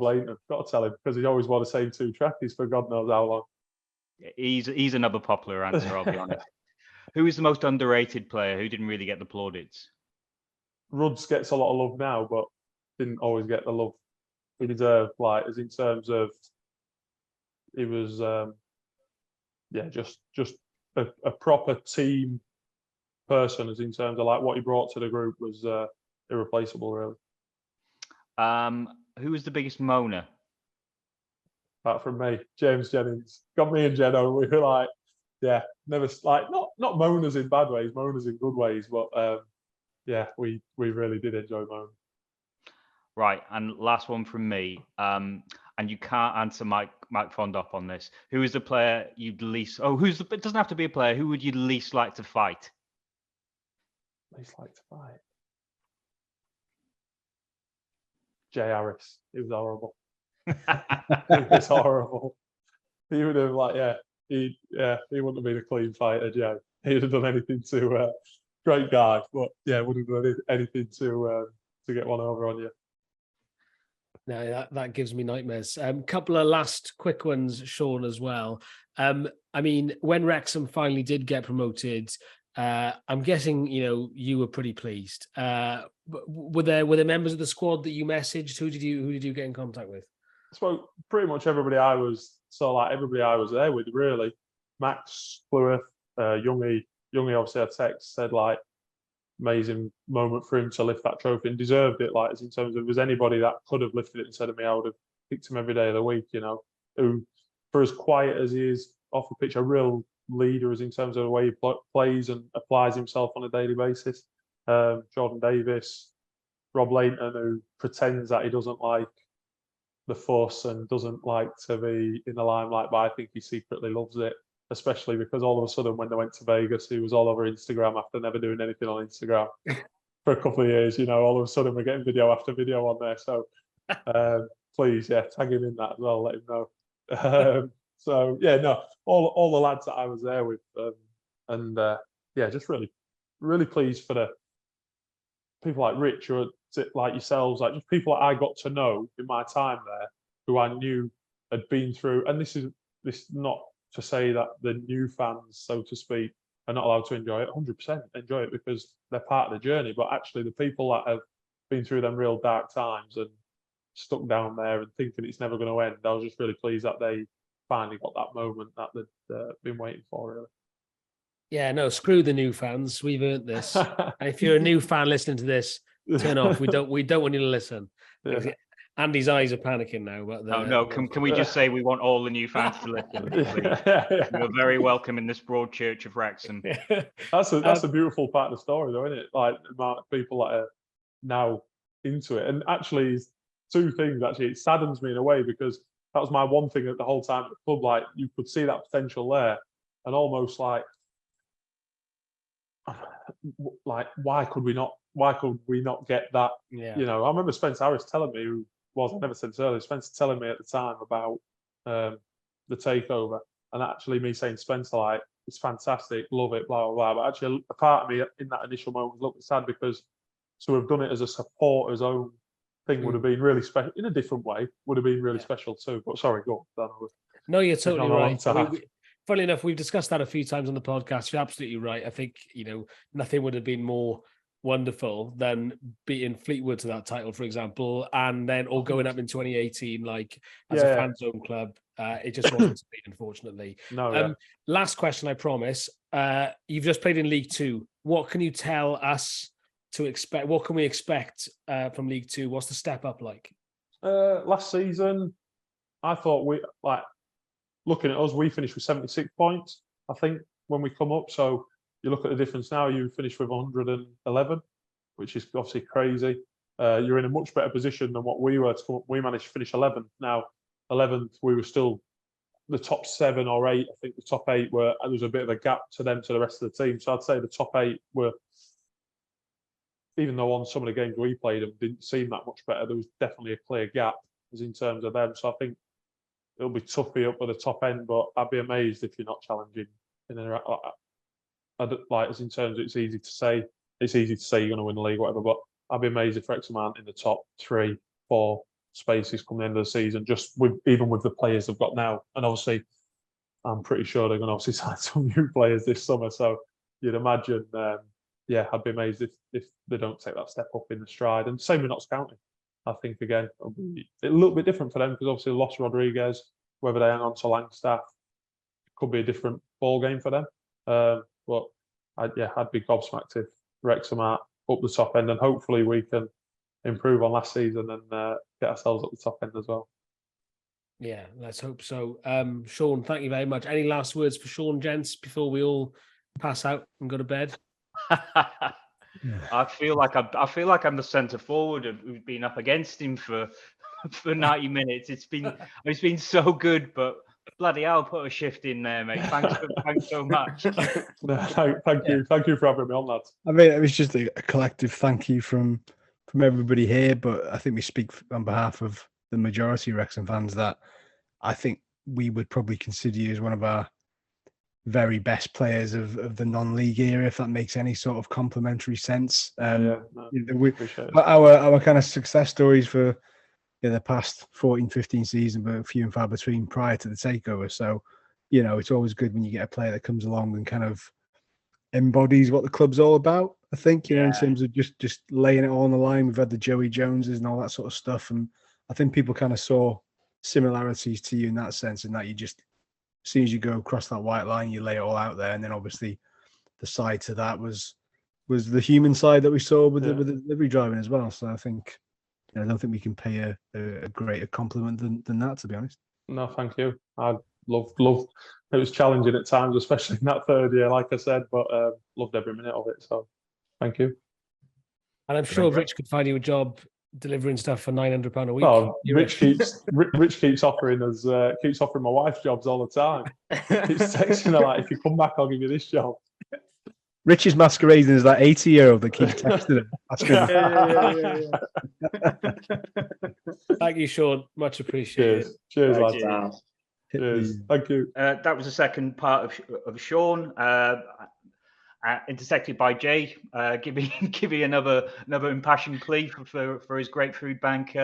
Layton. Got to tell him, because he always wore the same 2 trackies for God knows how long. He's another popular answer, I'll be honest. Who is the most underrated player who didn't really get the plaudits? Rudds gets a lot of love now, but didn't always get the love he deserved. Like, as in terms of, he was just a proper team person, as in terms of, like, what he brought to the group was irreplaceable, really. Who was the biggest moaner? Apart from me, James Jennings. Got me and Jeno. We were like, yeah, never, like, not moaners in bad ways, moaners in good ways, but yeah, we really did enjoy moaning. Right, and last one from me, and you can't answer Mike Fondop on this. Who is the player you'd least? It doesn't have to be a player. Who would you least like to fight? Least like to fight? Jay Harris. He was horrible. He was horrible. He would have, like, he wouldn't have been a clean fighter, Jay. He would have done anything to. Great guy, but yeah, wouldn't have done anything to get one over on you. No, that gives me nightmares. Couple of last quick ones, Shaun, as well. I mean, when Wrexham finally did get promoted, I'm guessing you were pretty pleased. Were there members of the squad that you messaged? Who did you get in contact with? I spoke pretty much everybody I was there with, really. Max Flueth, Youngie obviously had text, said, like, amazing moment for him to lift that trophy, and deserved it. Like, as in terms of, if there's anybody that could have lifted it instead of me, I would have picked him every day of the week. Who, for as quiet as he is off the pitch, a real leader, as in terms of the way he plays and applies himself on a daily basis. Jordan Davis, Rob Layton, who pretends that he doesn't like the fuss and doesn't like to be in the limelight, but I think he secretly loves it, especially because all of a sudden when they went to Vegas, he was all over Instagram after never doing anything on Instagram for a couple of years. All of a sudden we're getting video after video on there. So please, tag him in that as well, let him know. So yeah, no, all the lads that I was there with, just really, really pleased for the people like Rich, or like yourselves, like just people that I got to know in my time there, who I knew had been through. And this not to say that the new fans, so to speak, are not allowed to enjoy it. 100% enjoy it because they're part of the journey. But actually, the people that have been through them real dark times and stuck down there and thinking it's never going to end, I was just really pleased that they finally got that moment that they'd been waiting for, really. Yeah, no, screw the new fans. We've earned this. And if you're a new fan listening to this, turn off. We don't want you to listen. Yeah. Andy's eyes are panicking now. But No. Can we just say we want all the new fans to listen, please? You're very welcome in this broad church of Wrexham. That's a beautiful part of the story, though, isn't it? Like, the amount of people that are now into it. And actually, two things. Actually, it saddens me in a way, because that was my one thing at the whole time at the club. Like, you could see that potential there, and almost like why could we not get that? Yeah. You know, I remember Spencer Harris telling me, who was, I never said this earlier, Spencer telling me at the time about the takeover, and actually me saying, Spencer, like, it's fantastic, love it, blah blah blah. But actually, a part of me in that initial moment was a little sad, because to have done it as a supporter's own thing would have been really special in a different way. Would have been really special too. But sorry, go on. No, you're totally right. Funnily enough, we've discussed that a few times on the podcast. You're absolutely right. I think, nothing would have been more wonderful than beating Fleetwood to that title, for example, and then or going up in 2018, like as a fan zone club. It just wasn't to be, unfortunately. No. Last question, I promise. You've just played in League Two. What can you tell us to expect? What can we expect from League Two? What's the step up like? Last season, I thought looking at us, we finished with 76 points, I think, when we come up. So you look at the difference now, you finish with 111, which is obviously crazy. You're in a much better position than what we were to come up. We managed to finish 11th. Now, 11th, we were still the top 7 or 8. I think the top 8 there was a bit of a gap to them, to the rest of the team. So I'd say the top 8 were, even though on some of the games we played them didn't seem that much better, there was definitely a clear gap as in terms of them. So I think it'll be tough to be up at the top end, but I'd be amazed if you're not challenging in as in terms of it's easy to say you're going to win the league, whatever, but I'd be amazed if Wrexham aren't in the top 3, 4 spaces come the end of the season, just even with the players they've got now. And obviously, I'm pretty sure they're going to obviously sign some new players this summer. So you'd imagine, I'd be amazed if they don't take that step up in the stride. And same with Notts County. I think, again, it'll be a little bit different for them, because obviously they lost Rodriguez. Whether they hang on to Langstaff, could be a different ball game for them. But I'd be gobsmacked if Wrexham are up the top end, and hopefully we can improve on last season and get ourselves up the top end as well. Yeah, let's hope so. Shaun, thank you very much. Any last words for Shaun, gents, before we all pass out and go to bed? I feel like I'm the centre forward who's been up against him for 90 minutes. It's been so good, but bloody hell, put a shift in there, mate. Thanks so much. Thank you for having me on, lads. I mean, it was just a collective thank you from everybody here, but I think we speak on behalf of the majority of Wrexham fans that I think we would probably consider you as one of our very best players of the non-league era, if that makes any sort of complimentary sense. Appreciate it. Our kind of success stories for the past 14-15 seasons were few and far between prior to the takeover. So, it's always good when you get a player that comes along and kind of embodies what the club's all about. I think, in terms of just laying it all on the line. We've had the Joey Joneses and all that sort of stuff. And I think people kind of saw similarities to you in that sense, in that you just, as soon as you go across that white line, you lay it all out there. And then obviously the side to that was the human side that we saw with the delivery driving as well. So I think, I don't think we can pay a greater compliment than that, to be honest. No, thank you. I loved. It was challenging at times, especially in that third year, like I said, but loved every minute of it. So, thank you. And I'm sure Rich could find you a job delivering stuff for £900 a week. Oh, Rich keeps offering my wife jobs all the time. Keeps texting her like, if you come back, I'll give you this job. Rich is masquerading as that 80-year-old that keeps texting him. Thank you, Shaun. Much appreciated. Cheers, lads. Cheers. Thank you. That was the second part of Shaun, intersected by Jay, giving another impassioned plea for his great food bank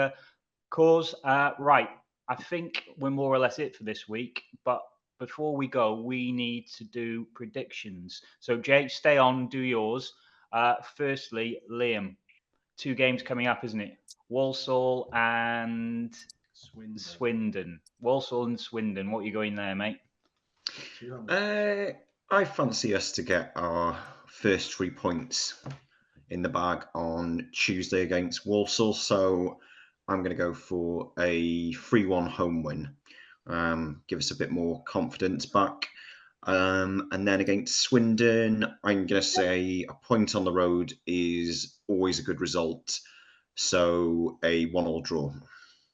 cause. Right, I think we're more or less it for this week, but before we go, we need to do predictions. So, Jay, stay on, do yours. Firstly, Liam, 2 games coming up, isn't it? Walsall and Swindon. Walsall and Swindon. What are you going there, mate? I fancy us to get our first 3 points in the bag on Tuesday against Walsall. So I'm going to go for a 3-1 home win. Give us a bit more confidence back. And then against Swindon, I'm going to say a point on the road is always a good result. So a 1-1 draw.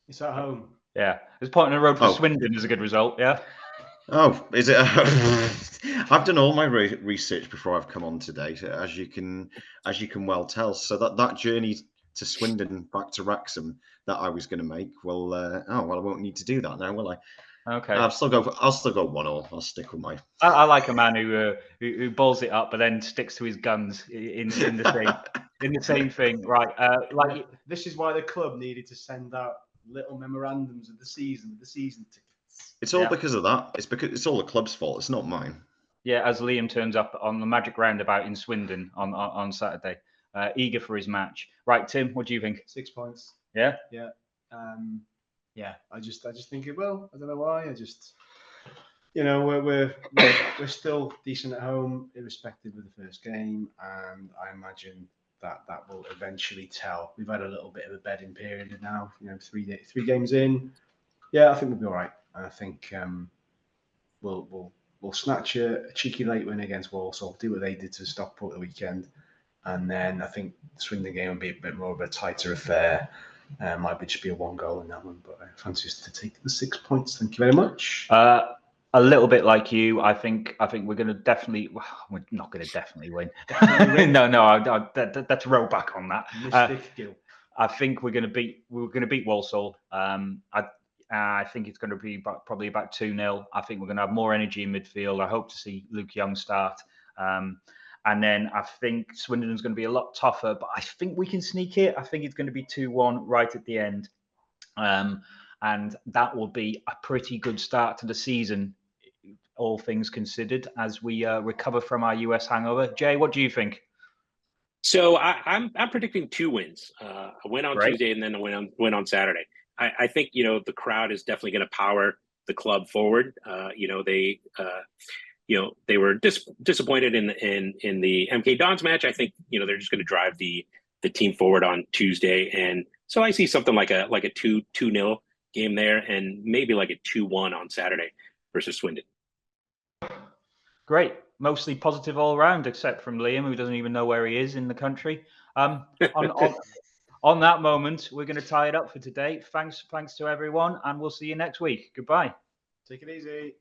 It's at home. Yeah. There's a point on the road for Swindon is a good result, yeah? Oh, is it? I've done all my research before I've come on today, as you can well tell. So that journey to Swindon back to Wrexham that I was going to make, well, I won't need to do that now, will I? Okay. I'll still go 1-1. I'll stick with my. I like a man who balls it up, but then sticks to his guns in the same thing, right? This is why the club needed to send out little memorandums of the season tickets. It's all because of that. It's all the club's fault. It's not mine. Yeah, as Liam turns up on the Magic Roundabout in Swindon on Saturday, eager for his match. Right, Tim, what do you think? 6 points. Yeah. Yeah. I just think it will. I don't know why. I just, we're still decent at home, irrespective of the first game, and I imagine that will eventually tell. We've had a little bit of a bedding period now. 3 games in. Yeah, I think we'll be all right. I think we'll snatch a cheeky late win against Walsall, do what they did to Stockport the weekend, and then I think the Swindon game will be a bit more of a tighter affair. Might just be a 1 goal in that one, but I fancy us to take the 6 points. Thank you very much. A little bit like you, I think we're going to definitely. Well, we're not going to definitely win. No, that's roll back on that. Mystic Gill. I think we're going to beat Walsall. I think it's going to be probably about 2-0. I think we're going to have more energy in midfield. I hope to see Luke Young start. And then I think Swindon's going to be a lot tougher, but I think we can sneak it. I think it's going to be 2-1 right at the end. And that will be a pretty good start to the season, all things considered, as we recover from our US hangover. Jay, what do you think? So I'm predicting 2 wins. A win on Tuesday and then a win on Saturday. I think the crowd is definitely going to power the club forward. They were disappointed in the MK Dons match. I think they're just going to drive the team forward on Tuesday, and so I see something like a 2-0 game there, and maybe like a 2-1 on Saturday versus Swindon. Great, mostly positive all around, except from Liam, who doesn't even know where he is in the country. On that moment, we're going to tie it up for today. Thanks to everyone, and we'll see you next week. Goodbye. Take it easy.